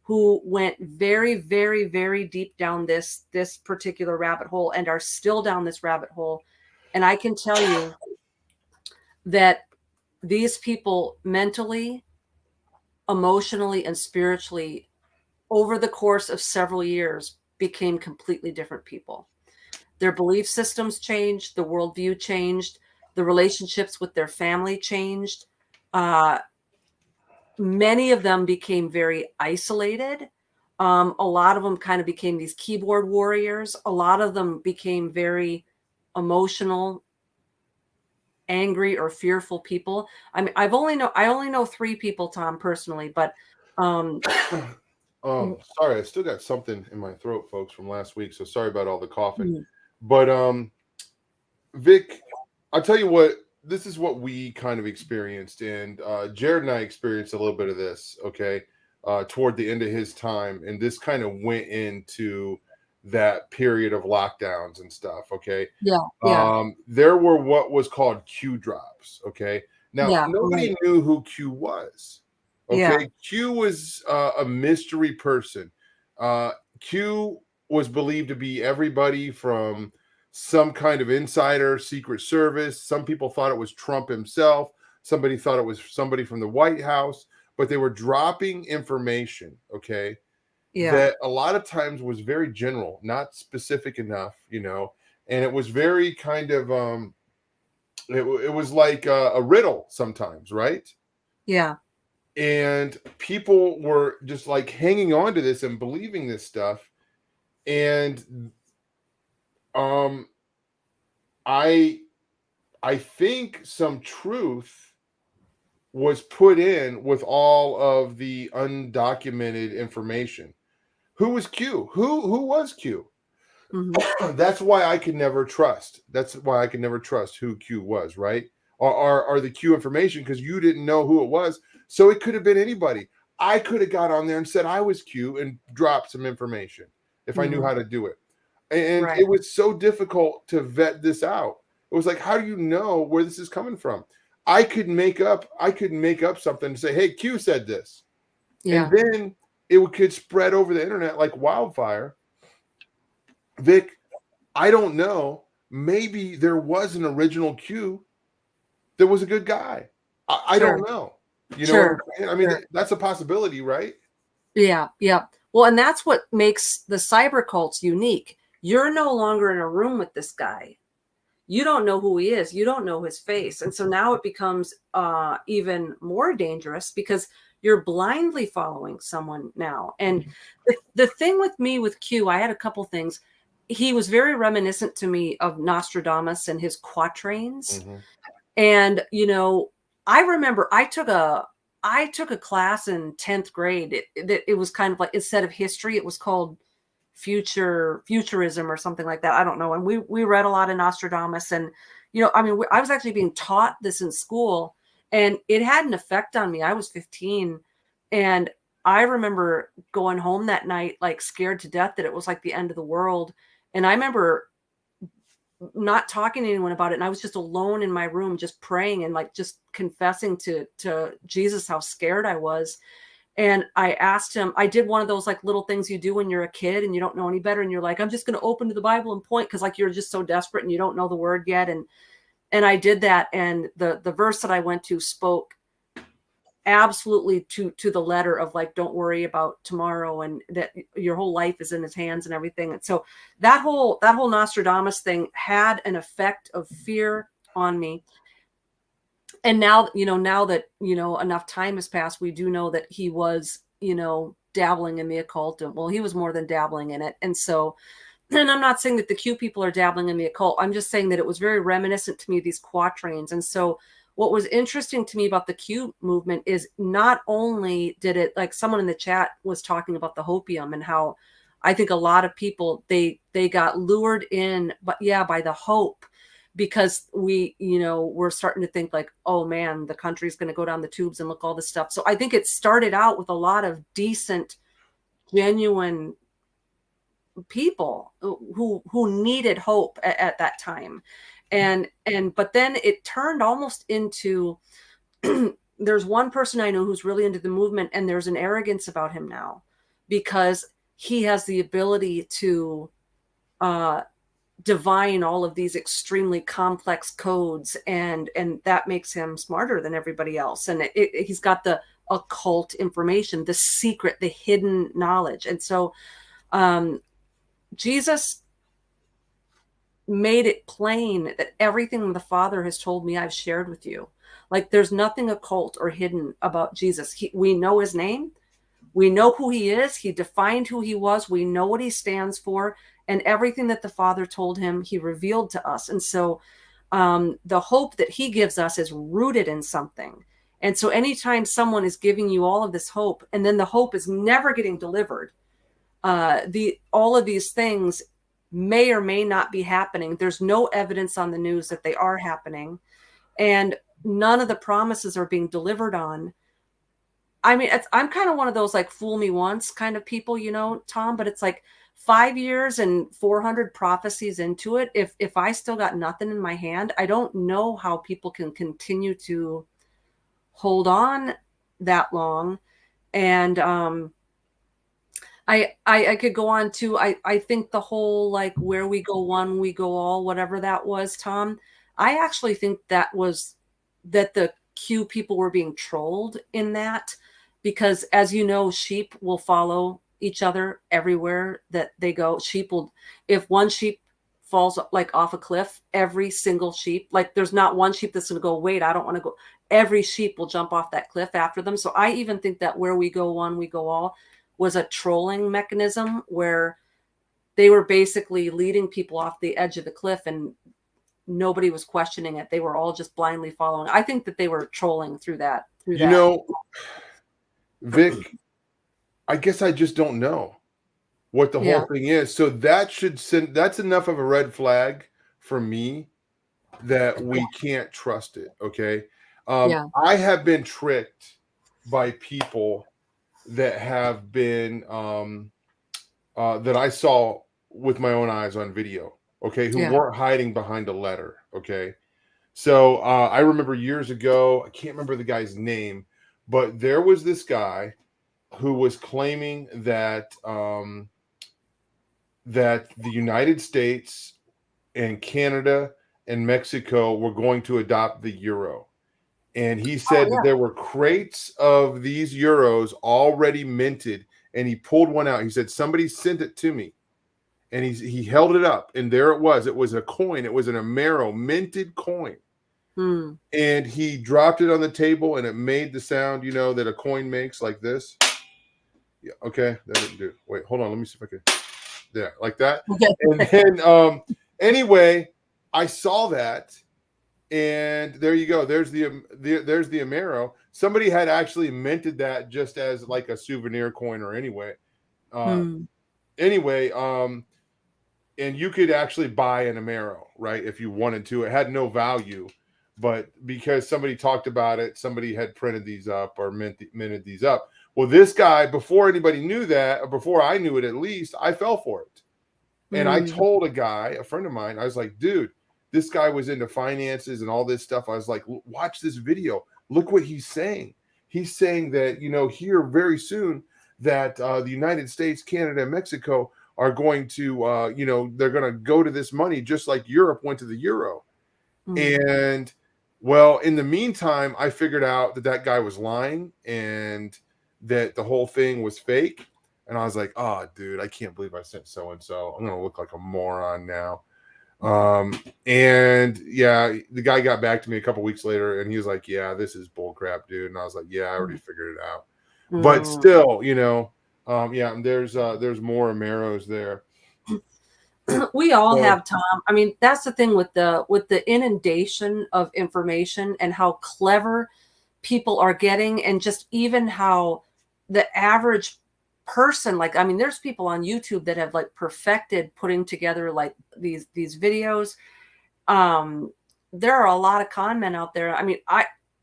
who went very, very, very deep down this particular rabbit hole and are still down this rabbit hole. And I can tell you that these people mentally, emotionally, and spiritually, over the course of several years, became completely different people. Their belief systems changed, the worldview changed, the relationships with their family changed. Many of them became very isolated. A lot of them kind of became these keyboard warriors. A lot of them became very emotional, angry, or fearful people. I mean, I only know 3 people, Tom, personally, but sorry, I still got something in my throat, folks, from last week. So sorry about all the coughing. But Vic, I'll tell you what, this is what we kind of experienced, and Jared and I experienced a little bit of this, okay, toward the end of his time, and this kind of went into that period of lockdowns and stuff, okay? Yeah. There were what was called Q drops, okay? Now, nobody right. knew who Q was. Okay, Yeah. Q was a mystery person. Q was believed to be everybody from some kind of insider, Secret Service. Some people thought it was Trump himself. Somebody thought it was somebody from the White House, but they were dropping information, okay, Yeah. that a lot of times was very general, not specific enough, and it was very kind of, it was like a riddle sometimes, right? Yeah. And people were just like hanging on to this and believing this stuff. And I think some truth was put in with all of the undocumented information. Who was Q? Who was Q? Mm-hmm. That's why I could never trust. That's why I could never trust who Q was, right? Or the Q information, because you didn't know who it was. So it could have been anybody. I could have got on there and said I was Q and dropped some information if I knew how to do it. And Right. it was so difficult to vet this out. It was like, how do you know where this is coming from? I could make up something and say, hey, Q said this. Yeah. And then could spread over the internet like wildfire. Vic, I don't know. Maybe there was an original Q that was a good guy. I Sure. don't know. You know Sure. what I'm saying? I mean, Sure. that's a possibility, right? Yeah. Well, and that's what makes the cyber cults unique. You're no longer in a room with this guy. You don't know who he is. You don't know his face. And so now it becomes even more dangerous because you're blindly following someone now. And the thing with me with Q, I had a couple things. He was very reminiscent to me of Nostradamus and his quatrains. Mm-hmm. And, I remember I took a class in 10th grade. It was kind of like, instead of history, it was called futurism or something like that. I don't know. And we read a lot of Nostradamus, and, I was actually being taught this in school, and it had an effect on me. I was 15, and I remember going home that night, like scared to death that it was like the end of the world. And I remember not talking to anyone about it, and I was just alone in my room, just praying and like just confessing to Jesus how scared I was. And I asked him, I did one of those like little things you do when you're a kid and you don't know any better, and you're like, I'm just going to open to the Bible and point, because like you're just so desperate and you don't know the word yet. And I did that, and the verse that I went to spoke absolutely to the letter of like, don't worry about tomorrow, and that your whole life is in his hands and everything. And so that whole Nostradamus thing had an effect of fear on me. And now, now that, enough time has passed, we do know that he was, dabbling in the occult. And well, he was more than dabbling in it. And so, and I'm not saying that the Q people are dabbling in the occult. I'm just saying that it was very reminiscent to me of these quatrains. And so what was interesting to me about the Q movement is not only did it, like someone in the chat was talking about the hopium and how I think a lot of people, they got lured in, but yeah, by the hope, because we're starting to think like, oh man, the country's going to go down the tubes and look all this stuff. So I think it started out with a lot of decent, genuine people who needed hope at that time. But then it turned almost into there's one person I know who's really into the movement, and there's an arrogance about him now because he has the ability to divine all of these extremely complex codes, and that makes him smarter than everybody else. And he's got the occult information, the secret, the hidden knowledge. And so Jesus made it plain that everything the Father has told me, I've shared with you. Like there's nothing occult or hidden about Jesus. We know his name. We know who he is. He defined who he was. We know what he stands for. And everything that the Father told him, he revealed to us. And so the hope that he gives us is rooted in something. And so anytime someone is giving you all of this hope, and then the hope is never getting delivered, all of these things may or may not be happening. There's no evidence on the news that they are happening, and none of the promises are being delivered on. I mean, I'm kind of one of those like fool me once kind of people, Tom, but it's like 5 years and 400 prophecies into it. If I still got nothing in my hand, I don't know how people can continue to hold on that long. And I could go on to, I think the whole, like, where we go one, we go all, whatever that was, Tom. I actually think that the Q people were being trolled in that, because as you know, sheep will follow each other everywhere that they go. If one sheep falls like off a cliff, every single sheep, like there's not one sheep that's going to go, wait, I don't want to go. Every sheep will jump off that cliff after them. So I even think that where we go one, we go all was a trolling mechanism where they were basically leading people off the edge of the cliff and nobody was questioning it. They were all just blindly following. I think that they were trolling through that. Vic, I guess I just don't know what the whole thing is. So that's enough of a red flag for me that we can't trust it. Okay. I have been tricked by people that have been that I saw with my own eyes on video, okay, who weren't hiding behind a letter. Okay. So I remember years ago, I can't remember the guy's name, but there was this guy who was claiming that that the United States and Canada and Mexico were going to adopt the euro. And he said that there were crates of these euros already minted, and he pulled one out. He said, somebody sent it to me. And he held it up, and there it was. It was a coin. It was an Amero minted coin. And he dropped it on the table, and it made the sound, that a coin makes, like this. Yeah, okay, that didn't do it. Wait, hold on. Let me see if I can. Yeah, like that. Okay. And then, anyway, I saw that. And there you go. There's the Amero. Somebody had actually minted that just as like a souvenir coin, or anyway. And you could actually buy an Amero, right, if you wanted to. It had no value, but because somebody talked about it, somebody had printed these up or minted these up. Well, this guy, before anybody knew that, or before I knew it at least, I fell for it. And I told a friend of mine, I was like, dude, this guy was into finances and all this stuff. I was like, watch this video. Look what he's saying. He's saying that, here very soon that the United States, Canada, and Mexico are going to, they're going to go to this money just like Europe went to the euro. And Well, in the meantime, I figured out that that guy was lying and that the whole thing was fake. And I was like, oh, dude, I can't believe I sent so and so. I'm going to look like a moron now. And yeah, the guy got back to me a couple weeks later and he was like, yeah, this is bull crap, dude. And I was like, yeah, I already figured it out. But still, you know, yeah, there's more Ameros there. We all have, Tom. I mean, that's the thing with the inundation of information and how clever people are getting, and just even how the average person, like, I mean, there's people on YouTube that have like perfected putting together like these videos. There are a lot of con men out there. I mean,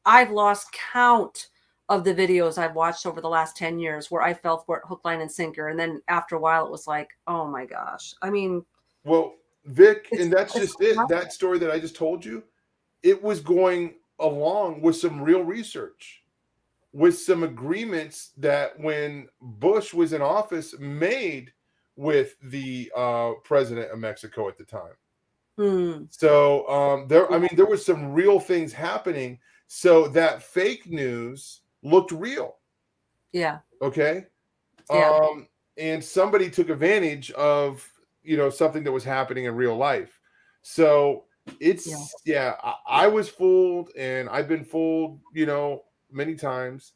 I've lost count of the videos I've watched over the last 10 years where I fell for it hook, line, and sinker. And then after a while, it was like, oh my gosh. I mean, well, Vic, and that's just it. hard. That story that I just told you, it was going along with some real research, with some agreements that when Bush was in office made with the president of Mexico at the time. So there was some real things happening. So that fake news looked real. Yeah. Okay. Yeah. And somebody took advantage of, you know, something that was happening in real life. So it's, yeah, I was fooled and I've been fooled, you know, many times.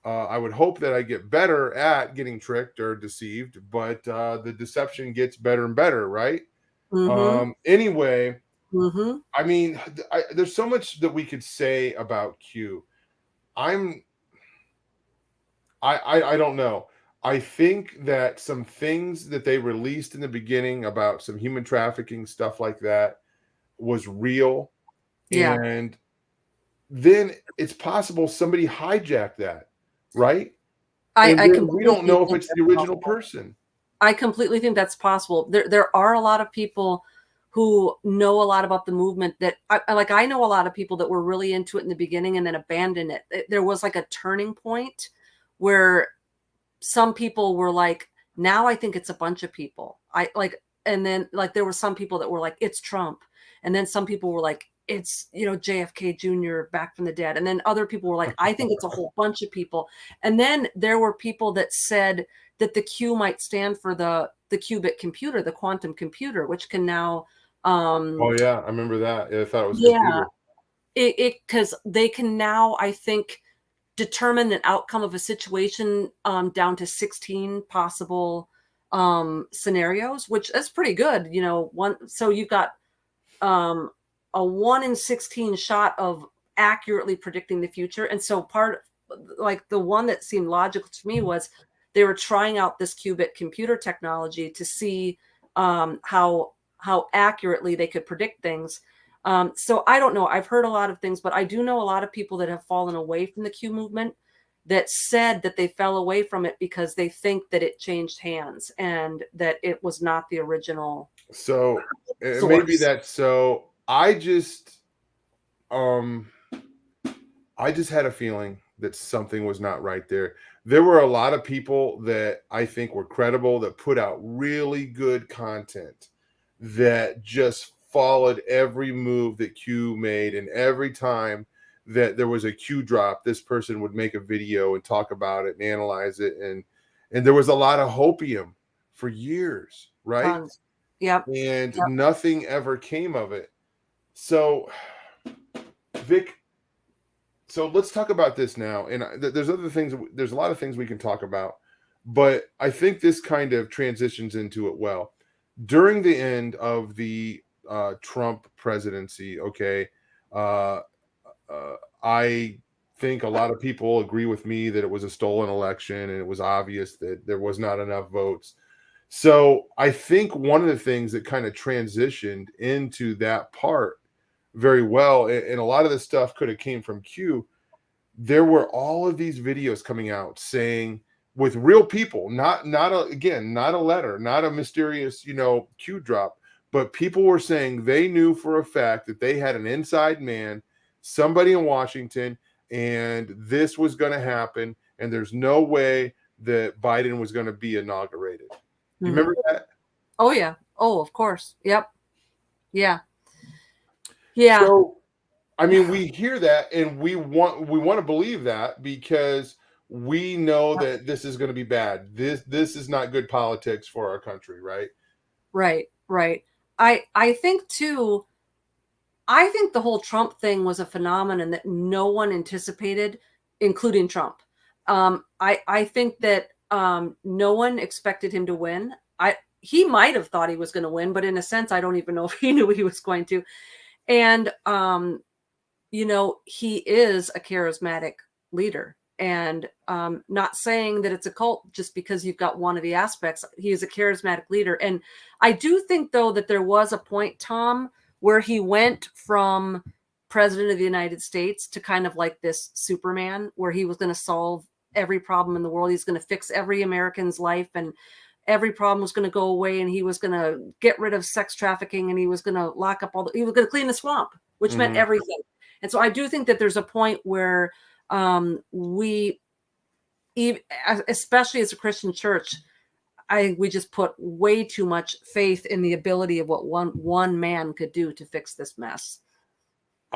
I would hope that I get better at getting tricked or deceived, but the deception gets better and better, right? Anyway, I mean, there's so much that we could say about Q. I don't know. I think that some things that they released in the beginning about some human trafficking stuff like that was real. Yeah. And then it's possible somebody hijacked that, right? We don't know if it's the original person. I completely think that's possible. There are a lot of people who know a lot about the movement that I know a lot of people that were really into it in the beginning and then abandoned it. There was like a turning point where some people were like, now I think it's a bunch of people. And then like there were some people that were like, it's Trump. And then some people were like, it's, you know, JFK Jr. back from the dead. And then other people were like, I think it's a whole bunch of people. And then there were people that said that the Q might stand for the qubit computer, the quantum computer, which can now oh yeah, I remember that. I thought it was computer. Because they can now, I think, determine the outcome of a situation down to 16 possible scenarios, which is pretty good. You know, so you've got a 1 in 16 shot of accurately predicting the future. And so like the one that seemed logical to me was they were trying out this qubit computer technology to see how accurately they could predict things. So I don't know. I've heard a lot of things, but I do know a lot of people that have fallen away from the Q movement that said that they fell away from it because they think that it changed hands and that it was not the original. So maybe that's so. I just had a feeling that something was not right there. There were a lot of people that I think were credible that put out really good content that just followed every move that Q made, and every time that there was a Q drop, this person would make a video and talk about it and analyze it, and there was a lot of hopium for years, right? Tons. Yep. And nothing ever came of it. So, Vic, so let's talk about this now. And there's other things. There's a lot of things we can talk about, but I think this kind of transitions into it well. During the end of the Trump presidency, okay, I think a lot of people agree with me that it was a stolen election and it was obvious that there was not enough votes. So I think one of the things that kind of transitioned into that part very well, and a lot of this stuff could have came from Q, there were all of these videos coming out saying, with real people, not a letter, not a mysterious, you know, Q drop, but people were saying they knew for a fact that they had an inside man, somebody in Washington, and this was going to happen, and there's no way that Biden was going to be inaugurated. You remember that? Oh yeah. Oh, of course. Yep. Yeah. Yeah. So I mean, we hear that and we want to believe that because we know Yep. that this is going to be bad. This is not good politics for our country, right? Right, right. I think too, I think the whole Trump thing was a phenomenon that no one anticipated, including Trump. I think that no one expected him to win. He might have thought he was going to win, but in a sense, I don't even know if he knew he was going to. And he is a charismatic leader. And not saying that it's a cult just because you've got one of the aspects. He is a charismatic leader. And I do think, though, that there was a point, Tom, where he went from president of the United States to kind of like this Superman, where he was going to solve every problem in the world. He's going to fix every American's life, and every problem was going to go away, and he was going to get rid of sex trafficking, and he was going to lock up he was going to clean the swamp, which meant everything. And so I do think that there's a point where we, especially as a Christian church, I think we just put way too much faith in the ability of what one man could do to fix this mess.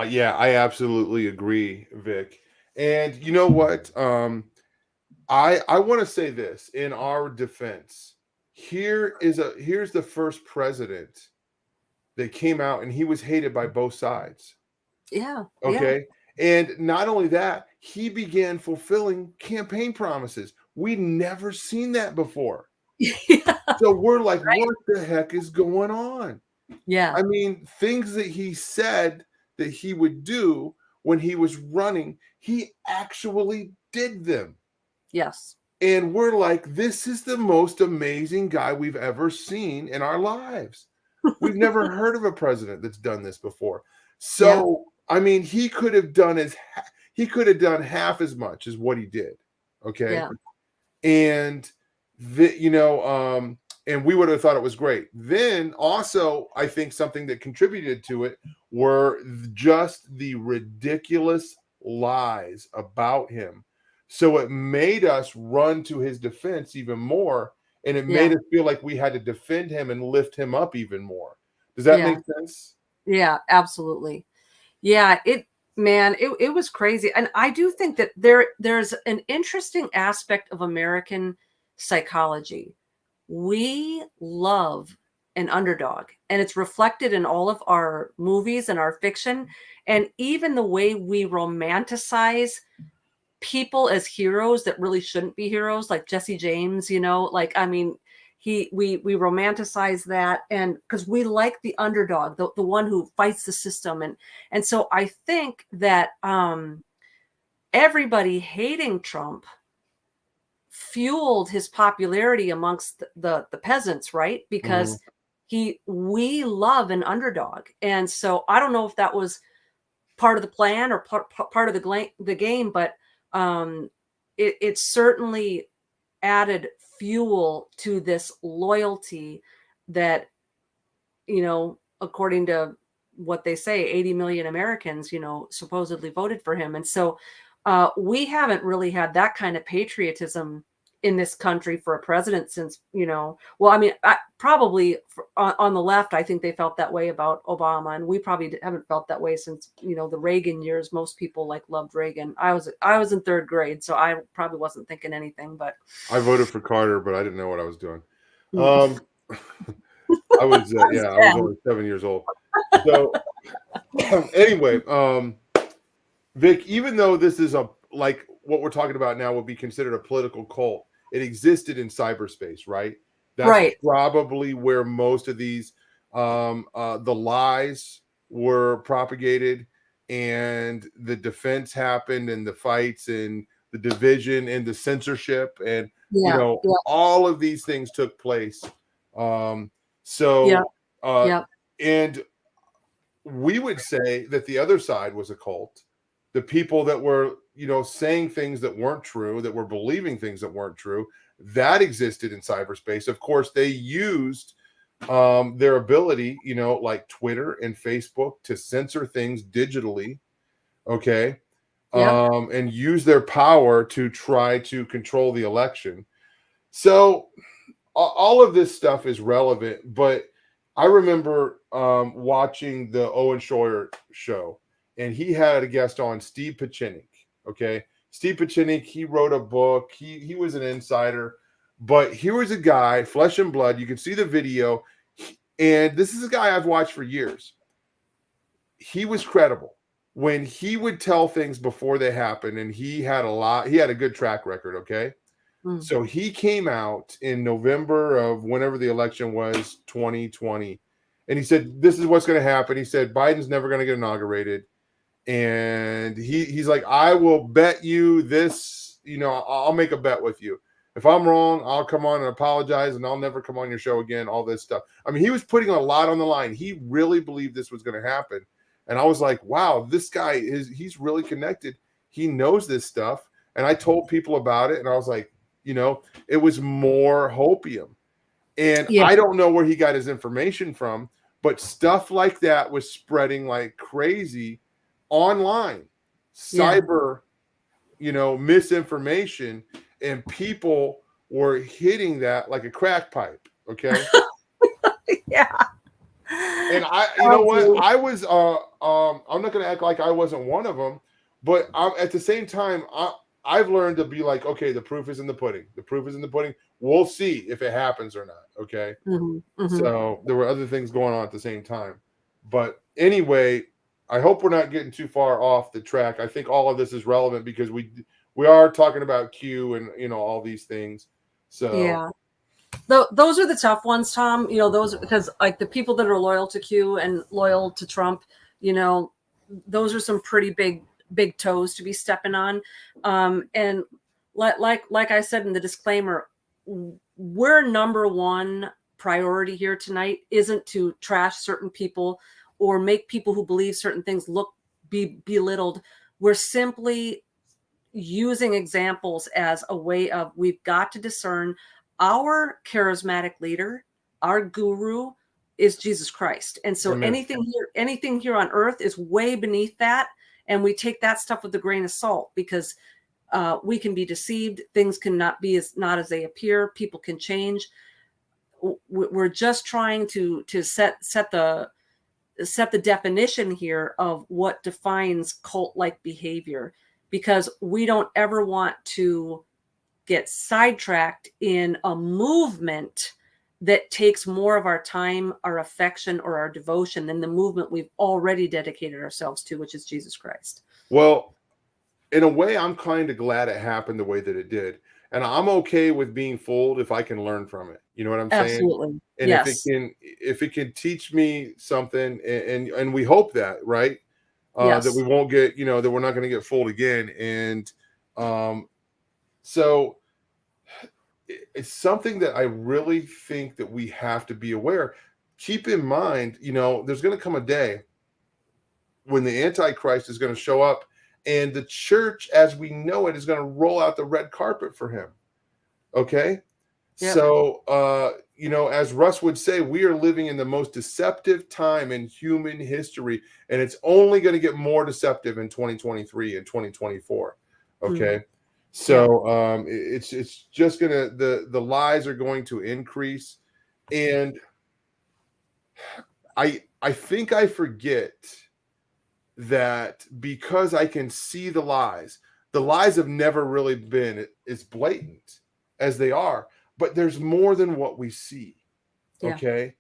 Yeah, I absolutely agree, Vic. And you know what? I want to say this in our defense. Here's the first president that came out and he was hated by both sides. Yeah. Okay. And not only that, he began fulfilling campaign promises. We'd never seen that before. Yeah. So we're like, what the heck is going on? Yeah. I mean, things that he said that he would do when he was running, he actually did them. Yes. And we're like, this is the most amazing guy we've ever seen in our lives. We've never heard of a president that's done this before. So, I mean, he could have done half as much as what he did. Okay. Yeah. And and we would have thought it was great. Then also, I think something that contributed to it were just the ridiculous lies about him. So it made us run to his defense even more, and it made us feel like we had to defend him and lift him up even more. Does that make sense? Yeah, absolutely. Yeah, it was crazy. And I do think that there's an interesting aspect of American psychology. We love an underdog, and it's reflected in all of our movies and our fiction, and even the way we romanticize people as heroes that really shouldn't be heroes, like Jesse James, like, I mean, we romanticize that, and because we like the underdog, the one who fights the system. And so I think that everybody hating Trump fueled his popularity amongst the peasants, right? Because we love an underdog. And so I don't know if that was part of the plan or part of the game, but it certainly added fuel to this loyalty that, according to what they say, 80 million Americans, supposedly voted for him. And so we haven't really had that kind of patriotism in this country for a president since, well, I mean, probably on the left, I think they felt that way about Obama, and we probably haven't felt that way since, the Reagan years. Most people loved Reagan. I was in third grade, so I probably wasn't thinking anything, but I voted for Carter, but I didn't know what I was doing. I was only 7 years old. So anyway, Vic, even though this is like what we're talking about now would be considered a political cult, it existed in cyberspace, right? That's probably where most of these the lies were propagated, and the defense happened, and the fights, and the division, and the censorship, and all of these things took place. And we would say that the other side was a cult. The people that were, saying things that weren't true, that were believing things that weren't true, that existed in cyberspace. Of course, they used their ability, like Twitter and Facebook, to censor things digitally, okay, and use their power to try to control the election. So all of this stuff is relevant, but I remember watching the Owen Schroyer show, and he had a guest on, Steve Pachinik. Okay, Steve Pachinik, he wrote a book. He was an insider, but here was a guy, flesh and blood. You can see the video, and this is a guy I've watched for years. He was credible when he would tell things before they happened, and he had a good track record. Okay. So he came out in November of whenever the election was, 2020, and he said, this is what's going to happen. He said, Biden's never going to get inaugurated. And he's like, I will bet you this, I'll make a bet with you. If I'm wrong, I'll come on and apologize, and I'll never come on your show again, all this stuff. I mean, he was putting a lot on the line. He really believed this was going to happen. And I was like, wow, this guy he's really connected. He knows this stuff. And I told people about it, and I was like, it was more hopium. And I don't know where he got his information from, but stuff like that was spreading like crazy online. Cyber, misinformation, and people were hitting that like a crack pipe. Okay. Yeah. And what? I was, I'm not going to act like I wasn't one of them, but at the same time, I've learned to be like, okay, the proof is in the pudding. The proof is in the pudding. We'll see if it happens or not. Okay. So there were other things going on at the same time. But anyway, I hope we're not getting too far off the track. I think all of this is relevant because we are talking about Q and, all these things. So yeah. Those are the tough ones, Tom. Those, because like the people that are loyal to Q and loyal to Trump, those are some pretty big toes to be stepping on. And like I said in the disclaimer, we're number one priority here tonight isn't to trash certain people or make people who believe certain things be belittled. We're simply using examples as a way of, we've got to discern. Our charismatic leader, our guru, is Jesus Christ. And so anything here on earth is way beneath that. And we take that stuff with a grain of salt because we can be deceived. Things cannot be not as they appear. People can change. We're just trying to set the definition here of what defines cult-like behavior, because we don't ever want to get sidetracked in a movement that takes more of our time, our affection, or our devotion than the movement we've already dedicated ourselves to, which is Jesus Christ. Well, in a way, I'm kind of glad it happened the way that it did. And I'm okay with being fooled if I can learn from it. You know what I'm saying? Absolutely. And yes. if it can teach me something, and we hope that, right? Yes. That we won't get, that we're not going to get fooled again. And so it's something that I really think that we have to be aware. Keep in mind, there's going to come a day when the Antichrist is going to show up, and the church as we know it is going to roll out the red carpet for him. Okay. Yep. So, as Russ would say, we are living in the most deceptive time in human history, and it's only going to get more deceptive in 2023 and 2024. Okay. So it's just gonna, the lies are going to increase. And I think I forget that because I can see the lies have never really been as blatant as they are, but there's more than what we see. Okay.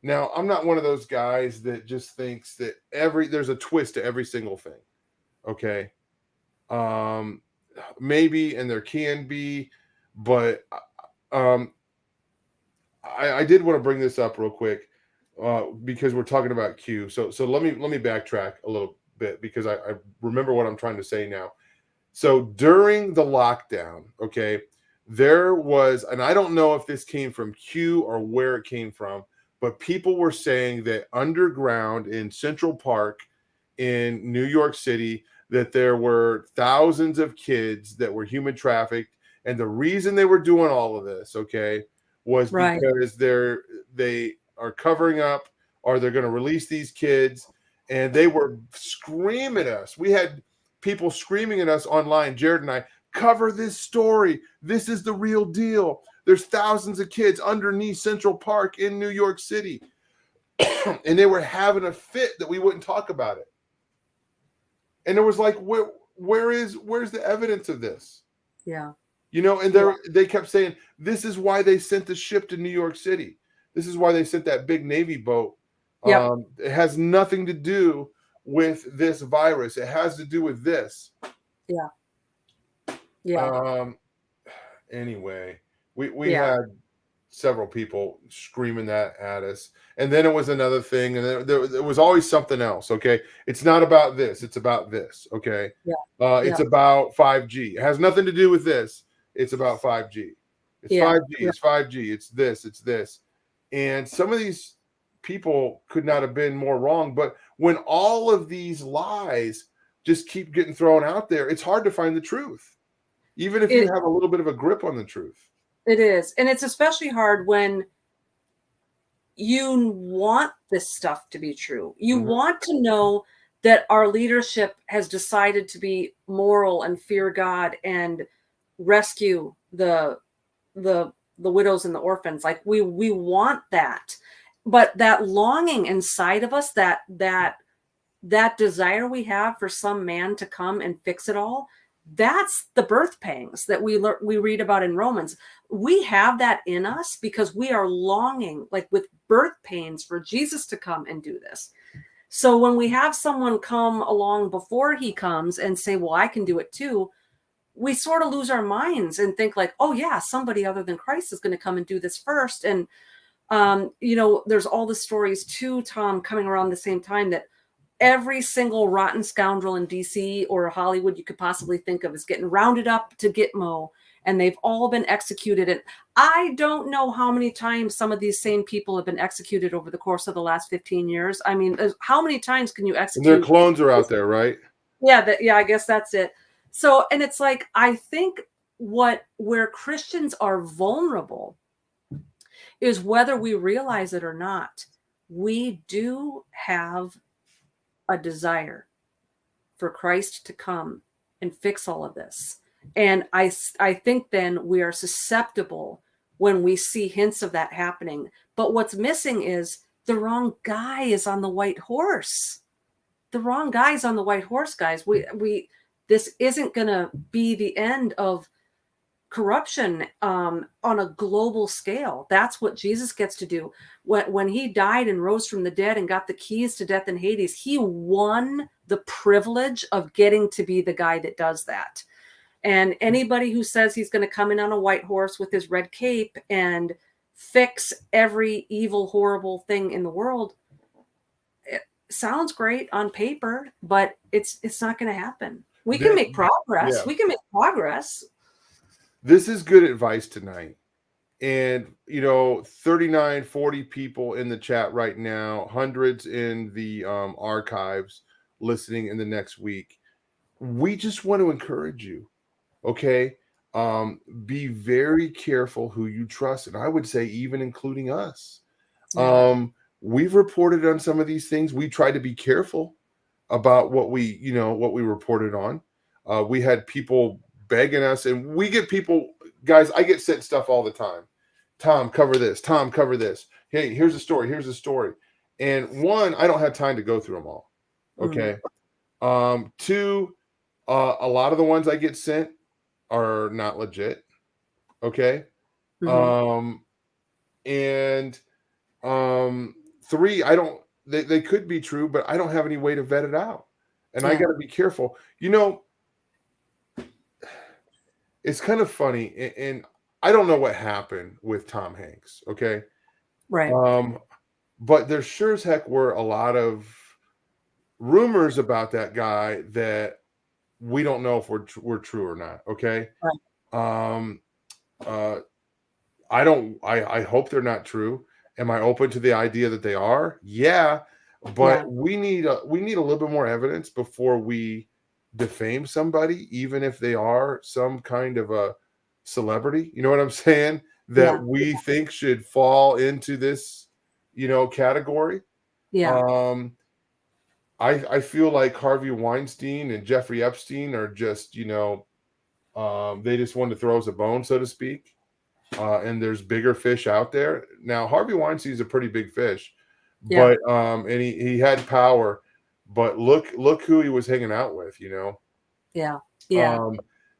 Now, I'm not one of those guys that just thinks that there's a twist to every single thing. Okay. Maybe, and there can be, but I did want to bring this up real quick because we're talking about Q. So let me backtrack a little bit because I remember what I'm trying to say now. So during the lockdown, okay, there was, and I don't know if this came from Q or where it came from, but people were saying that underground in Central Park in New York City, that there were thousands of kids that were human trafficked. And the reason they were doing all of this, okay, was because they are covering up, or they're going to release these kids. And they were screaming at us. We had people screaming at us online, Jared and I, cover this story. This is the real deal. There's thousands of kids underneath Central Park in New York City. And they were having a fit that we wouldn't talk about it. And it was like, where's the evidence of this? Yeah. You know, and they kept saying, this is why they sent the ship to New York City. This is why they sent that big Navy boat. Yep. It has nothing to do with this virus. It has to do with this. Yeah. Yeah. Anyway, we Yeah. had several people screaming that at us. And then it was another thing. And then there was always something else. Okay. It's not about this. It's about this. Okay. Yeah. It's Yeah. about 5G. It has nothing to do with this. It's about 5G. It's Yeah. 5G. Yeah. It's 5G. It's this. It's this. And some of these people could not have been more wrong. But when all of these lies just keep getting thrown out there, it's hard to find the truth, even if you have a little bit of a grip on the truth. It is. And it's especially hard when you want this stuff to be true. You want to know that our leadership has decided to be moral and fear God and rescue the widows and the orphans. Like we want that. But that longing inside of us, that desire we have for some man to come and fix it all, that's the birth pangs that we read about in Romans. We have that in us because we are longing, like with birth pains, for Jesus to come and do this. So when we have someone come along before he comes and say, well, I can do it too, we sort of lose our minds and think like, oh yeah, somebody other than Christ is going to come and do this first. And there's all the stories too, Tom, coming around the same time, that every single rotten scoundrel in DC or Hollywood you could possibly think of is getting rounded up to Gitmo, and they've all been executed. And I don't know how many times some of these same people have been executed over the course of the last 15 years. I mean, how many times can you execute? And their clones are out there, right? Yeah, I guess that's it. So, and it's like, I think where Christians are vulnerable is whether we realize it or not. We do have a desire for Christ to come and fix all of this. And I think then we are susceptible when we see hints of that happening. But what's missing is the wrong guy is on the white horse. The wrong guy's on the white horse, guys. This isn't going to be the end of corruption on a global scale. That's what Jesus gets to do. When he died and rose from the dead and got the keys to death and Hades, he won the privilege of getting to be the guy that does that. And anybody who says he's going to come in on a white horse with his red cape and fix every evil, horrible thing in the world, it sounds great on paper, but it's not going to happen. We can make progress. Yeah. We can make progress. This is good advice tonight. And, 39, 40 people in the chat right now, hundreds in the archives listening in the next week. We just want to encourage you, okay? Be very careful who you trust. And I would say even including us. Yeah. We've reported on some of these things. We try to be careful about what we reported on. We had people begging us, and we get people, guys, I get sent stuff all the time. Tom, cover this. Tom, cover this. Hey, here's a story. Here's a story. And one, I don't have time to go through them all. Okay. Mm-hmm. Two, a lot of the ones I get sent are not legit. Okay. Mm-hmm. Three, they could be true, but I don't have any way to vet it out. And I got to be careful. It's kind of funny, and I don't know what happened with Tom Hanks, okay? Right. But there sure as heck were a lot of rumors about that guy that we don't know if we're true or not, okay? Right. I hope they're not true. Am I open to the idea that they are? Yeah, but we need a little bit more evidence before we defame somebody, even if they are some kind of a celebrity, you know what I'm saying, that we think should fall into this, category. I feel like Harvey Weinstein and Jeffrey Epstein are just, they just want to throw us a bone, so to speak. And there's bigger fish out there. Now, Harvey Weinstein is a pretty big fish, but and he had power. but look who he was hanging out with, you know. Yeah. Yeah.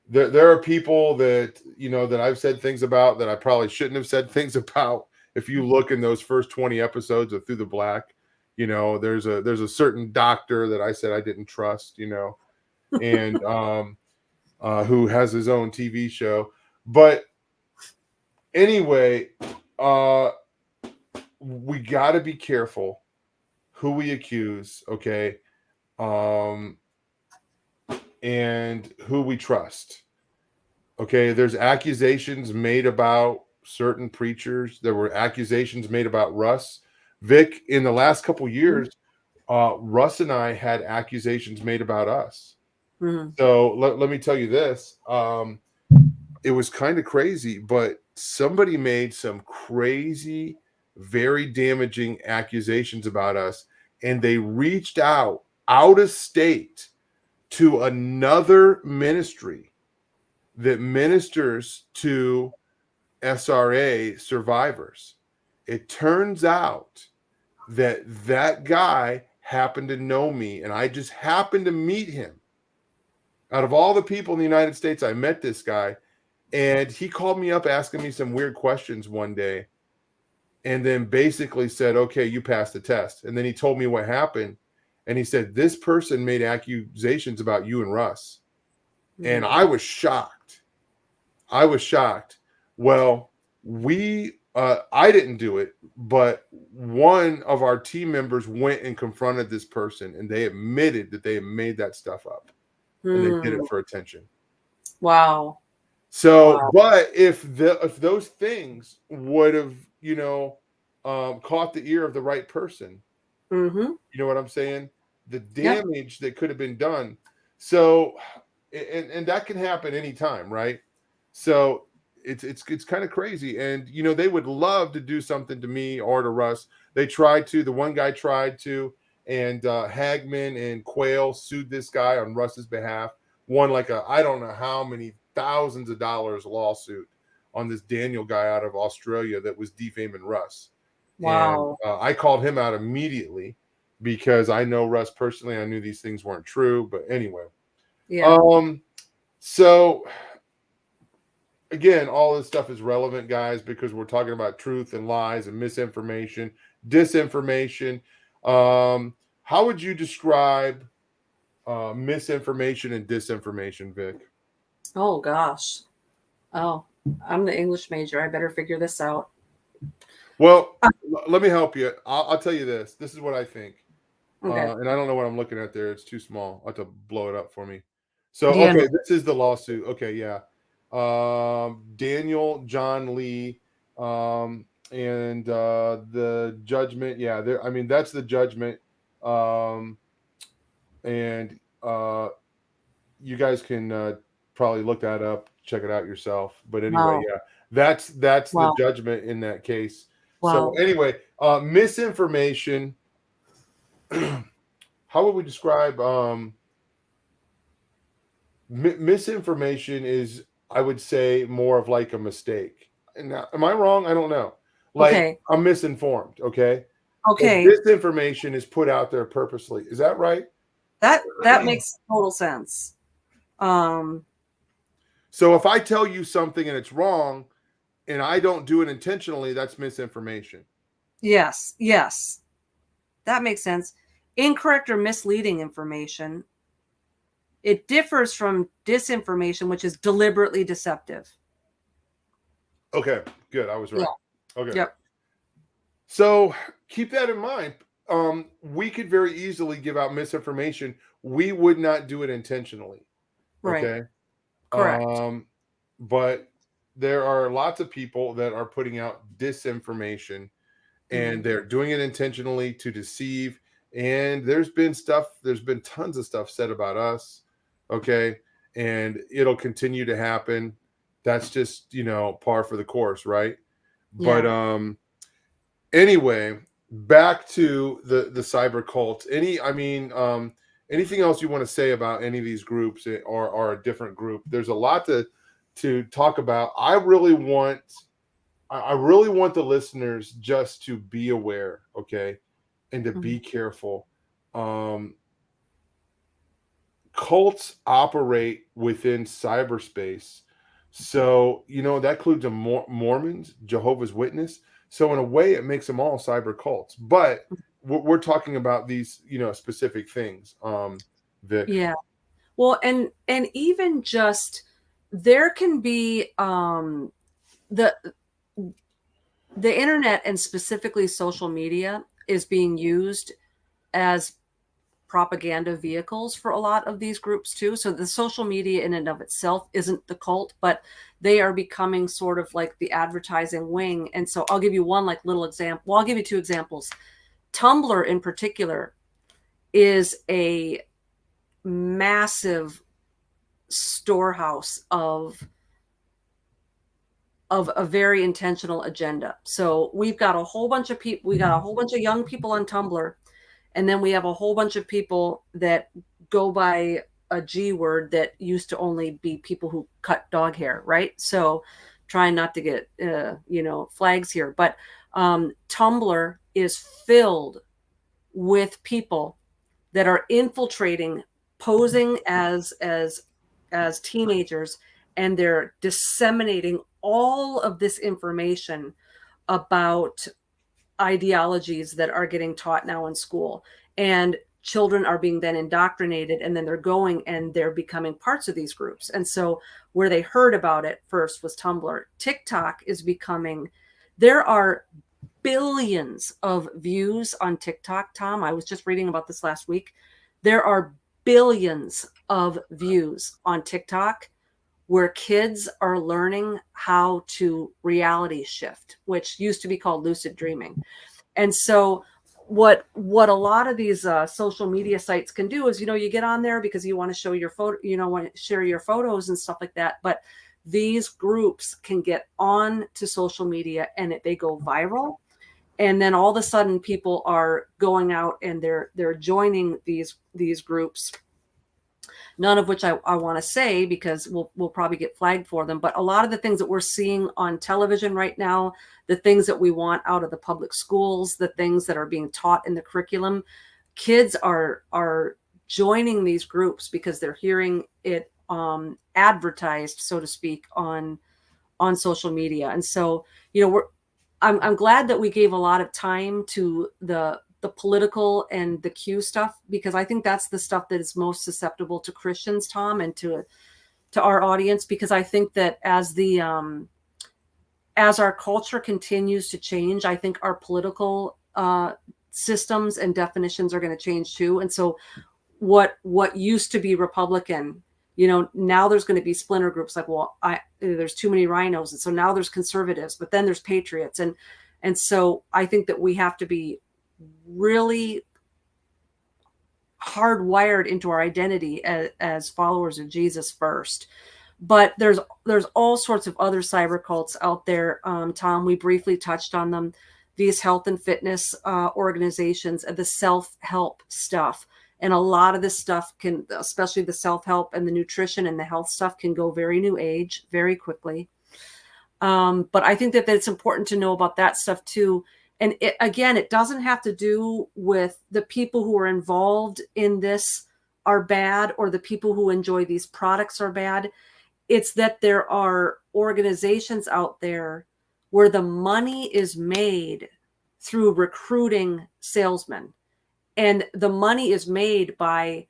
There are people that, you know, that I've said things about that I probably shouldn't have said things about. If you look in those first 20 episodes of Through the Black, you know, there's a certain doctor that I said I didn't trust, you know, and who has his own TV show. But anyway, we got to be careful who we accuse, okay, and who we trust. Okay, there's accusations made about certain preachers. There were accusations made about Russ. Vic, in the last couple years, Russ and I had accusations made about us. Mm-hmm. So let me tell you this. It was kind of crazy, but somebody made some crazy, very damaging accusations about us, and they reached out of state to another ministry that ministers to SRA survivors. It turns out that that guy happened to know me, and I just happened to meet him. Out of all the people in the United States, I met this guy, and he called me up asking me some weird questions one day, and then basically said, okay, you passed the test. And then he told me what happened, and he said, this person made accusations about you and Russ. Mm-hmm. And I was shocked. Well, I didn't do it, but one of our team members went and confronted this person, and they admitted that they had made that stuff up, and they did it for attention. Wow. So, but if those things would have, you know, caught the ear of the right person, Mm-hmm. you know what I'm saying? The damage that could have been done. So, and that can happen anytime, right? So it's kind of crazy. And you know, they would love to do something to me or to Russ. They tried to. The one guy tried to, and Hagman and Quayle sued this guy on Russ's behalf. Won like I don't know how many thousands of dollars lawsuit on this Daniel guy out of Australia that was defaming Russ. Wow. And I called him out immediately because I know Russ personally. I knew these things weren't true, but anyway. Yeah. So again, all this stuff is relevant, guys, because we're talking about truth and lies and misinformation, disinformation. How would you describe misinformation and disinformation, Vic? Oh gosh. Oh, I'm the English major. I better figure this out. Well, let me help you. I'll tell you this. This is what I think. Okay. And I don't know what I'm looking at there. It's too small. I'll have to blow it up for me. So, Yeah. okay, this is the lawsuit. Okay, yeah. Daniel John Lee, and the judgment. Yeah, I mean, that's the judgment. And you guys can probably look that up, check it out yourself. But anyway, Wow. yeah, that's Wow. the judgment in that case. Wow. So anyway, misinformation. How would we describe misinformation? Is, I would say, more of like a mistake. And now, am I wrong? I don't know. Like, Okay. I'm misinformed. Okay. Okay. But disinformation is put out there purposely. Is that right? That makes total sense. So if I tell you something and it's wrong, and I don't do it intentionally, that's misinformation. Yes. That makes sense. Incorrect or misleading information. It differs from disinformation, which is deliberately deceptive. Okay, good. I was right. Yeah. Okay. Yep. So keep that in mind. We could very easily give out misinformation. We would not do it intentionally. Okay. Right. Correct. But there are lots of people that are putting out disinformation, and they're doing it intentionally to deceive. And there's been tons of stuff said about us. Okay. And it'll continue to happen. That's just, you know, par for the course, right? Yeah. But anyway, back to the cyber cult. Anything else you want to say about any of these groups, or a different group? There's a lot to talk about. I really want the listeners just to be aware, okay, and to be careful. cults operate within cyberspace. So, that includes Mormons, Jehovah's Witness. So, in a way, it makes them all cyber cults. But we're talking about these, specific things, Vic. Yeah. Well, and even just there can be the the internet, and specifically social media, is being used as propaganda vehicles for a lot of these groups too. So the social media in and of itself isn't the cult, but they are becoming sort of like the advertising wing. And so I'll give you one like little example. Well, I'll give you two examples. Tumblr in particular is a massive storehouse of a very intentional agenda. So we've got a whole bunch of people, we got a whole bunch of young people on Tumblr, and then we have a whole bunch of people that go by a G word that used to only be people who cut dog hair, right? So trying not to get flags here, but Tumblr is filled with people that are infiltrating, posing as teenagers, and they're disseminating all of this information about ideologies that are getting taught now in school. And children are being then indoctrinated, and then they're going and they're becoming parts of these groups. And so where they heard about it first was Tumblr. TikTok is becoming, there are billions of views on TikTok, Tom. I was just reading about this last week. There are billions of views on TikTok where kids are learning how to reality shift, which used to be called lucid dreaming. And so what a lot of these social media sites can do is, you get on there because you want to show your photo, want to share your photos and stuff like that. But these groups can get on to social media and they go viral. And then all of a sudden people are going out and they're joining these groups, none of which I want to say because we'll probably get flagged for them. But a lot of the things that we're seeing on television right now, the things that we want out of the public schools, the things that are being taught in the curriculum, kids are joining these groups because they're hearing it advertised, so to speak, on social media. And so, I'm glad that we gave a lot of time to the political and the Q stuff, because I think that's the stuff that is most susceptible to Christians, Tom, and to our audience, because I think that as our culture continues to change, I think our political systems and definitions are going to change too. And so what used to be Republican, now there's going to be splinter groups like, well, there's too many rhinos. And so now there's conservatives, but then there's patriots. And so I think that we have to be really hardwired into our identity as followers of Jesus first. But there's all sorts of other cyber cults out there. Tom, we briefly touched on them. These health and fitness organizations and the self-help stuff. And a lot of this stuff can, especially the self-help and the nutrition and the health stuff, can go very new age very quickly. But I think that it's important to know about that stuff too. And it doesn't have to do with the people who are involved in this are bad, or the people who enjoy these products are bad. It's that there are organizations out there where the money is made through recruiting salesmen. And the money isn't made by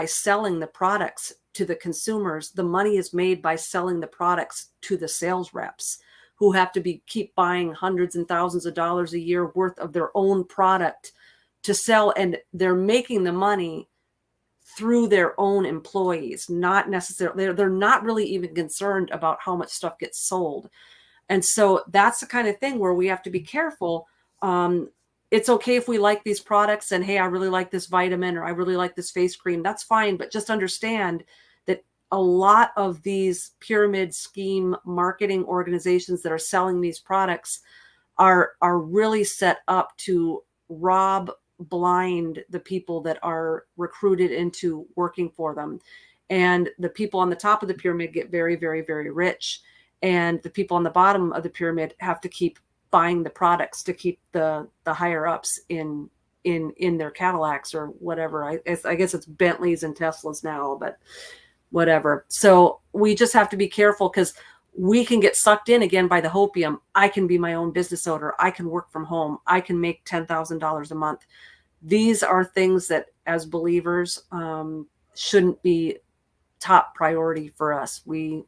selling the products to the consumers. The money is made by selling the products to the sales reps, who have to keep buying hundreds and thousands of dollars a year worth of their own product to sell. And they're making the money through their own employees, not necessarily, they're not really even concerned about how much stuff gets sold. And so that's the kind of thing where we have to be careful. It's okay if we like these products and, hey, I really like this vitamin, or I really like this face cream. That's fine. But just understand that a lot of these pyramid scheme marketing organizations that are selling these products are really set up to rob blind the people that are recruited into working for them. And the people on the top of the pyramid get very, very, very rich. And the people on the bottom of the pyramid have to keep buying the products to keep the higher ups in in their Cadillacs or whatever. I guess it's Bentleys and Teslas now, but whatever. So we just have to be careful, because we can get sucked in again by the hopium. I can be my own business owner. I can work from home. I can make $10,000 a month. These are things that, as believers, shouldn't be top priority for us. We're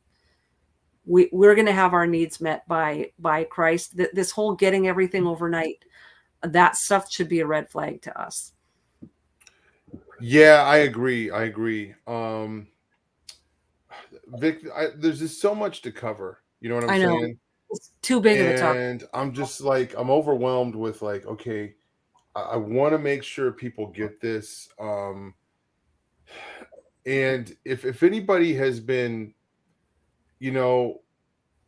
going to have our needs met by Christ. This whole getting everything overnight, that stuff should be a red flag to us. Yeah, I agree. Vic, there's just so much to cover. You know what I'm I know saying? it's too big of a topic. And I'm just like, I'm overwhelmed with like, okay, I want to make sure people get this. And if anybody has been, you know,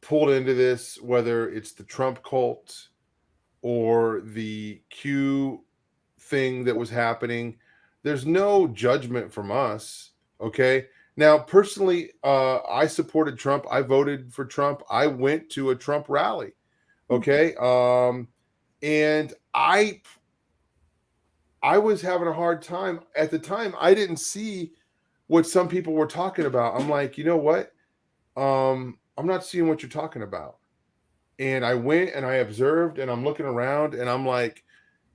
pulled into this, whether it's the Trump cult or the Q thing that was happening, there's no judgment from us. Okay. Now, personally, I supported Trump. I voted for Trump. I went to a Trump rally. Okay. And I was having a hard time at the time. I didn't see what some people were talking about. I'm like, you know what? I'm not seeing what you're talking about. And I went and I observed, and I'm looking around, and I'm like,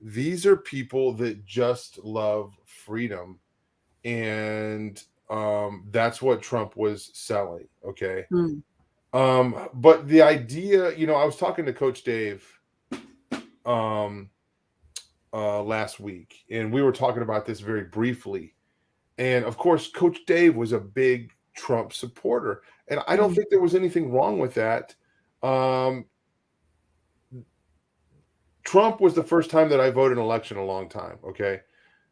these are people that just love freedom. And that's what Trump was selling. Okay. But the idea, you know, I was talking to Coach Dave last week, and we were talking about this very briefly. And of course, Coach Dave was a big Trump supporter, and I don't think there was anything wrong with that. Trump was the first time that I voted an election in a long time, okay?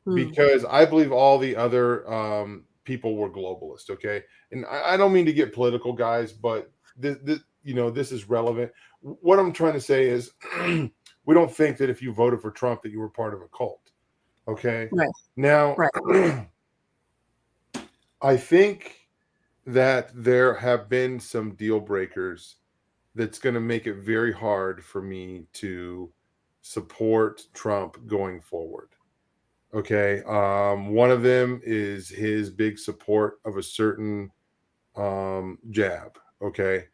Because I believe all the other people were globalist, okay? And I don't mean to get political, guys, but you know, this is relevant. What I'm trying to say is we don't think that if you voted for Trump that you were part of a cult, okay? Right. Now, Right. I think that there have been some deal breakers that's going to make it very hard for me to support Trump going forward. Okay. One of them is his big support of a certain jab. Okay.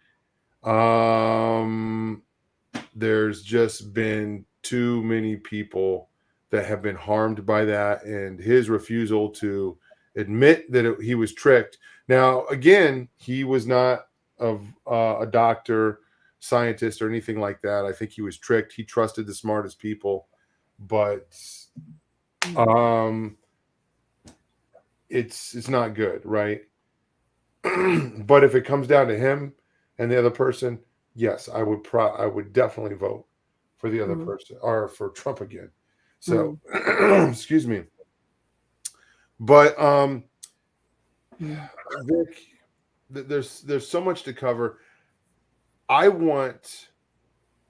There's just been too many people that have been harmed by that, and his refusal to admit that he was tricked. Now, again, he was not a doctor, scientist, or anything like that. I think he was tricked. He trusted the smartest people, but it's not good, right? But if it comes down to him and the other person, yes, I would definitely vote for the other person, or for Trump again. So excuse me. But Vic, there's so much to cover. I want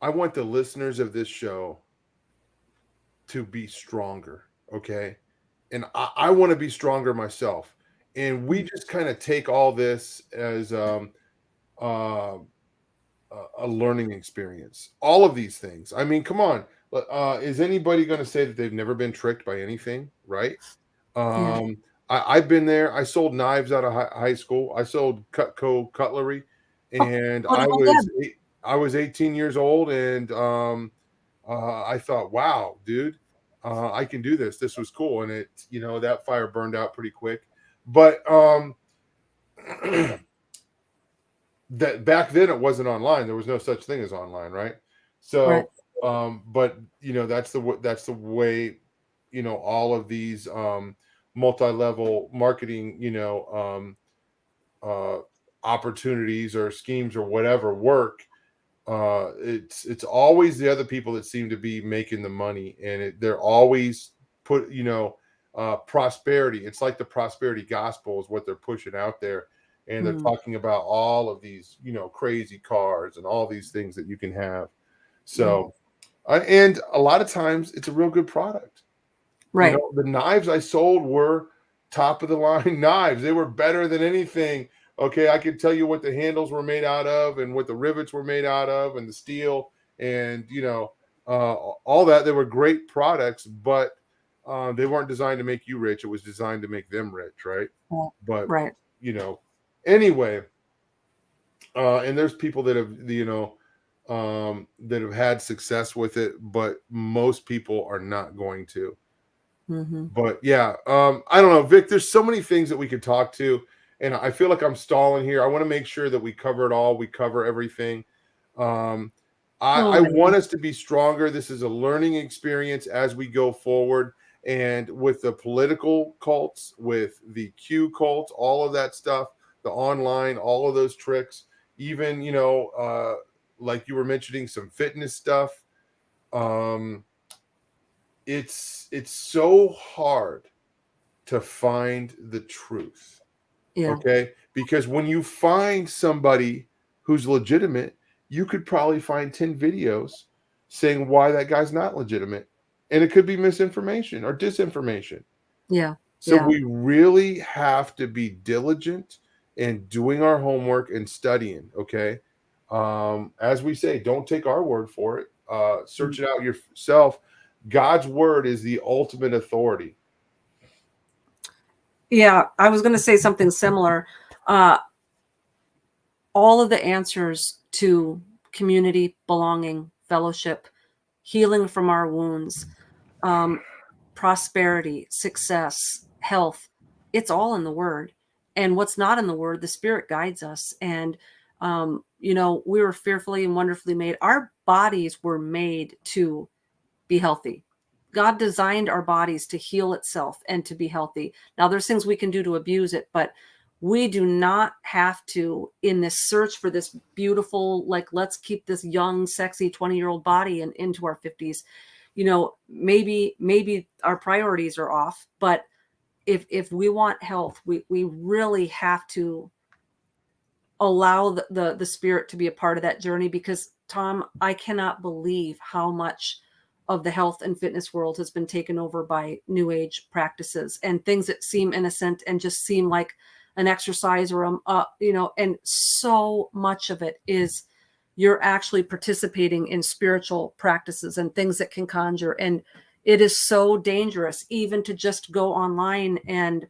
the listeners of this show to be stronger, okay? And I want to be stronger myself. And we just kind of take all this as a learning experience. All of these things. I mean, come on. Is anybody going to say that they've never been tricked by anything, right? I've been there. I sold knives out of high school. I sold Cutco cutlery, and I was 18 years old, and I thought, wow, dude, I can do this. This was cool, and it, you know, that fire burned out pretty quick. But that back then it wasn't online. There was no such thing as online, right? So, but you know, that's the way, you know, all of these multi-level marketing, you know, opportunities or schemes or whatever work. It's always the other people that seem to be making the money, and they're always put, you know, prosperity. It's like the prosperity gospel is what they're pushing out there, and they're talking about all of these, you know, crazy cars and all these things that you can have. So, and a lot of times it's a real good product. Right. You know, the knives I sold were top of the line knives. They were better than anything. Okay, I could tell you what the handles were made out of and what the rivets were made out of and the steel and, you know, all that. They were great products, but They weren't designed to make you rich. It was designed to make them rich, right? But Right. anyway, and there's people that have that have had success with it, but most people are not going to. Mm-hmm. But yeah, I don't know, Vic. There's so many things that we could talk to, and I feel like I'm stalling here. I want to make sure that we cover it all. We cover everything. Um, I Oh, want us to be stronger. This is a learning experience as we go forward, and with the political cults, with the Q cults, all of that stuff, the online, all of those tricks, even like you were mentioning, some fitness stuff. Um, it's so hard to find the truth. yeah. Okay, because when you find somebody who's legitimate, you could probably find 10 videos saying why that guy's not legitimate, and it could be misinformation or disinformation. Yeah. So Yeah. we really have to be diligent in doing our homework and studying. Okay, as we say, don't take our word for it. Search it out yourself. God's word is the ultimate authority. Yeah. I was going to say something similar. All of the answers to community, belonging, fellowship, healing from our wounds, prosperity, success, health, it's all in the word. And what's not in the word, the Spirit guides us. And, we were fearfully and wonderfully made. Our bodies were made to be healthy. God designed our bodies to heal itself and to be healthy. Now, there's things we can do to abuse it, but we do not have to, in this search for this beautiful, like, let's keep this young, sexy 20-year-old body and into our 50s. Maybe our priorities are off, but if we want health, we really have to allow the Spirit to be a part of that journey, because Tom, I cannot believe how much of the health and fitness world has been taken over by new age practices and things that seem innocent and just seem like an exercise or and so much of it is you're actually participating in spiritual practices and things that can conjure. And it is so dangerous even to just go online and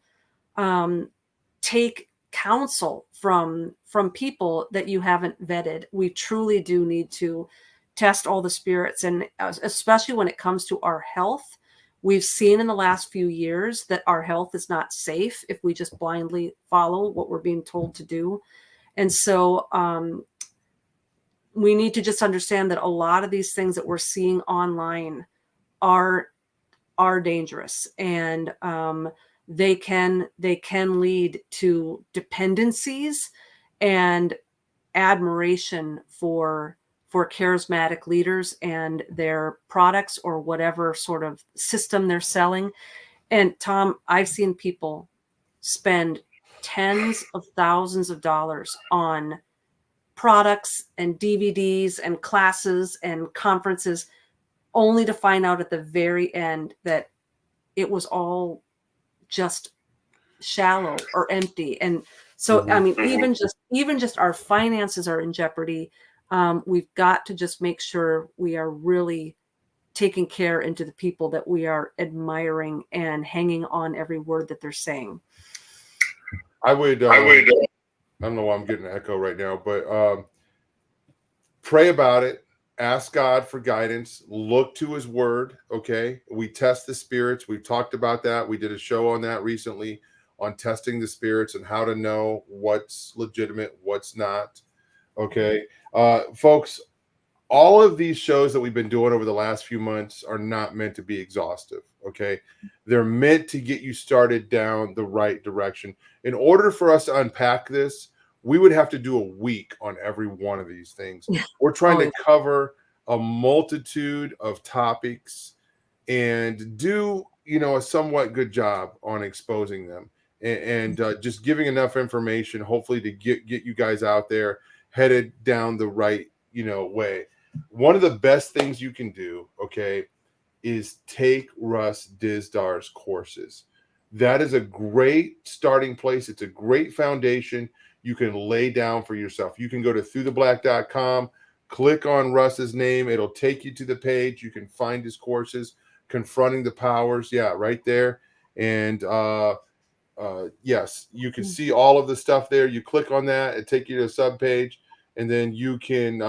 take counsel from people that you haven't vetted. We truly do need to test all the spirits, and especially when it comes to our health. We've seen in the last few years that our health is not safe if we just blindly follow what we're being told to do. And so we need to just understand that a lot of these things that we're seeing online are dangerous, and they can lead to dependencies and admiration for charismatic leaders and their products or whatever sort of system they're selling. And Tom, I've seen people spend tens of thousands of dollars on products and DVDs and classes and conferences, only to find out at the very end that it was all just shallow or empty. And so, I mean, even just our finances are in jeopardy. We've got to just make sure we are really taking care into the people that we are admiring and hanging on every word that they're saying. I would. I don't know why I'm getting an echo right now, but pray about it. Ask God for guidance. Look to His Word. Okay, we test the spirits. We've talked about that. We did a show on that recently, on testing the spirits and how to know what's legitimate, what's not. Okay, folks. All of these shows that we've been doing over the last few months are not meant to be exhaustive. Okay, they're meant to get you started down the right direction. In order for us to unpack this, we would have to do a week on every one of these things. We're trying to cover a multitude of topics and do a somewhat good job on exposing them and just giving enough information, hopefully, to get you guys out there headed down the right way. One of the best things you can do, okay, is take Russ Dizdar's courses. That is a great starting place. It's a great foundation you can lay down for yourself. You can go to throughtheblack.com, click on Russ's name. It'll take you to the page. You can find his courses. Confronting the Powers. Yeah, right there. And yes, you can see all of the stuff there. You click on that, it take you to a sub page, and then you can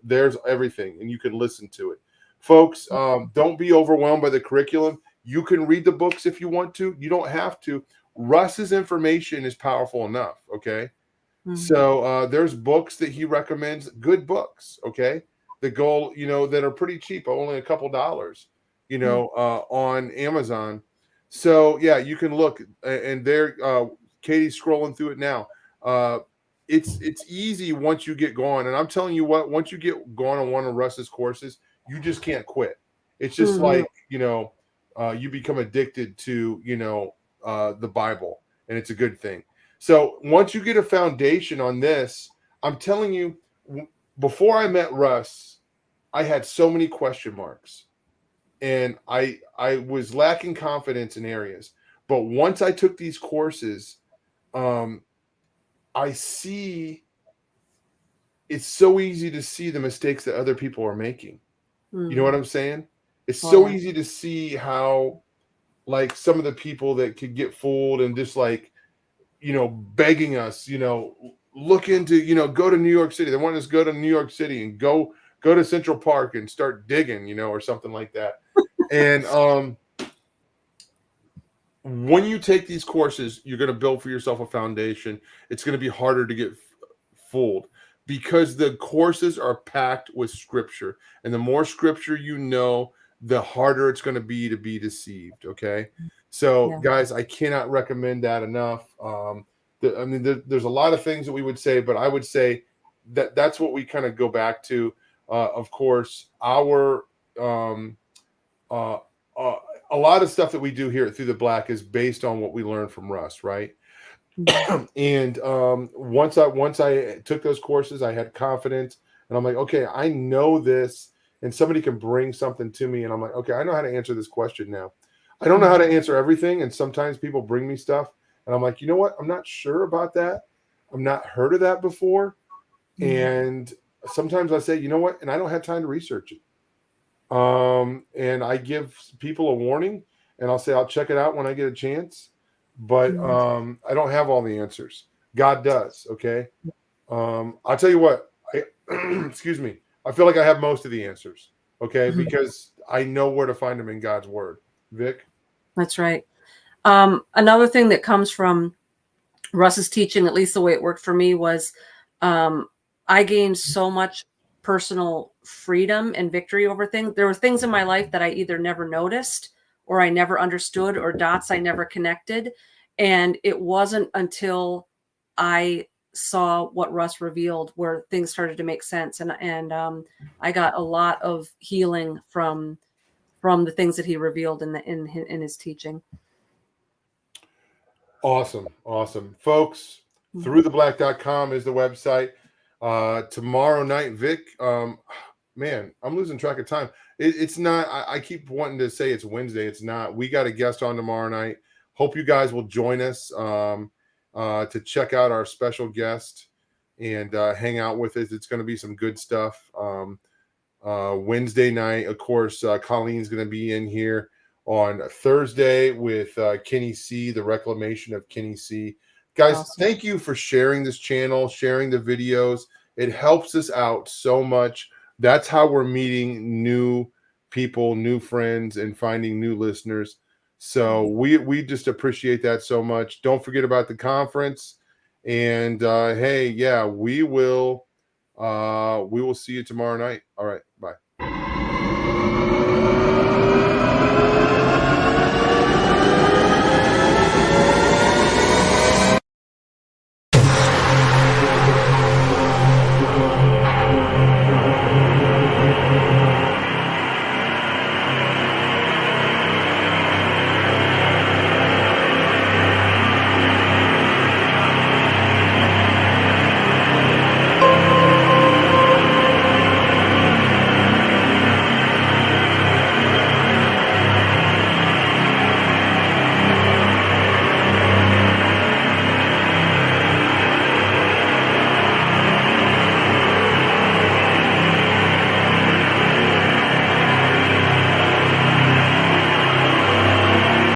there's everything, and you can listen to it. Folks, don't be overwhelmed by the curriculum. You can read the books if you want to. You don't have to. Russ's information is powerful enough. Okay. So there's books that he recommends, good books, okay, that go, that are pretty cheap, only a couple dollars, on Amazon. So yeah, you can look, and there, Katie's scrolling through it now. It's easy once you get going, and I'm telling you what, once you get going on one of Russ's courses, you just can't quit. It's just like you become addicted to the Bible, and it's a good thing. So once you get a foundation on this, I'm telling you, before I met Russ, I had so many question marks, and I was lacking confidence in areas. But once I took these courses, I see it's so easy to see the mistakes that other people are making. You know what I'm saying? It's so easy to see how, like, some of the people that could get fooled and just like, begging us, look into, go to New York City. They want us to go to New York City and go to Central Park and start digging, or something like that. And when you take these courses, you're going to build for yourself a foundation. It's going to be harder to get fooled because the courses are packed with scripture. And the more scripture the harder it's going to be deceived. Okay. So guys, I cannot recommend that enough. There's a lot of things that we would say, but I would say that's what we kind of go back to. Of course, our a lot of stuff that we do here at Through the Black is based on what we learned from Russ, right? And once I took those courses, I had confidence, and I'm like, okay, I know this, and somebody can bring something to me, and I'm like, okay, I know how to answer this question now. I don't know how to answer everything, and sometimes people bring me stuff, and I'm like, you know what? I'm not sure about that. I've not heard of that before, and sometimes I say, you know what? And I don't have time to research it. And I give people a warning, and I'll say I'll check it out when I get a chance, but I don't have all the answers. God does. Okay. I'll tell you what, excuse me. I feel like I have most of the answers. Okay. Because I know where to find them in God's word. Vic. That's right. Another thing that comes from Russ's teaching, at least the way it worked for me, was I gained so much personal freedom and victory over things. There were things in my life that I either never noticed or I never understood, or dots I never connected. And it wasn't until I saw what Russ revealed where things started to make sense. And I got a lot of healing from the things that he revealed in his teaching. Awesome. Folks, throughtheblack.com is the website. Tomorrow night, Vic, man, I'm losing track of time. It's not, I keep wanting to say it's Wednesday. It's not. We got a guest on tomorrow night. Hope you guys will join us to check out our special guest and hang out with us. It's going to be some good stuff. Wednesday night, of course, Colleen's going to be in here on Thursday with Kenny C, the reclamation of Kenny C. Guys, awesome. Thank you for sharing this channel, sharing the videos. It helps us out so much. That's how we're meeting new people, new friends, and finding new listeners. So we just appreciate that so much. Don't forget about the conference. And hey, yeah, we will see you tomorrow night. All right, bye.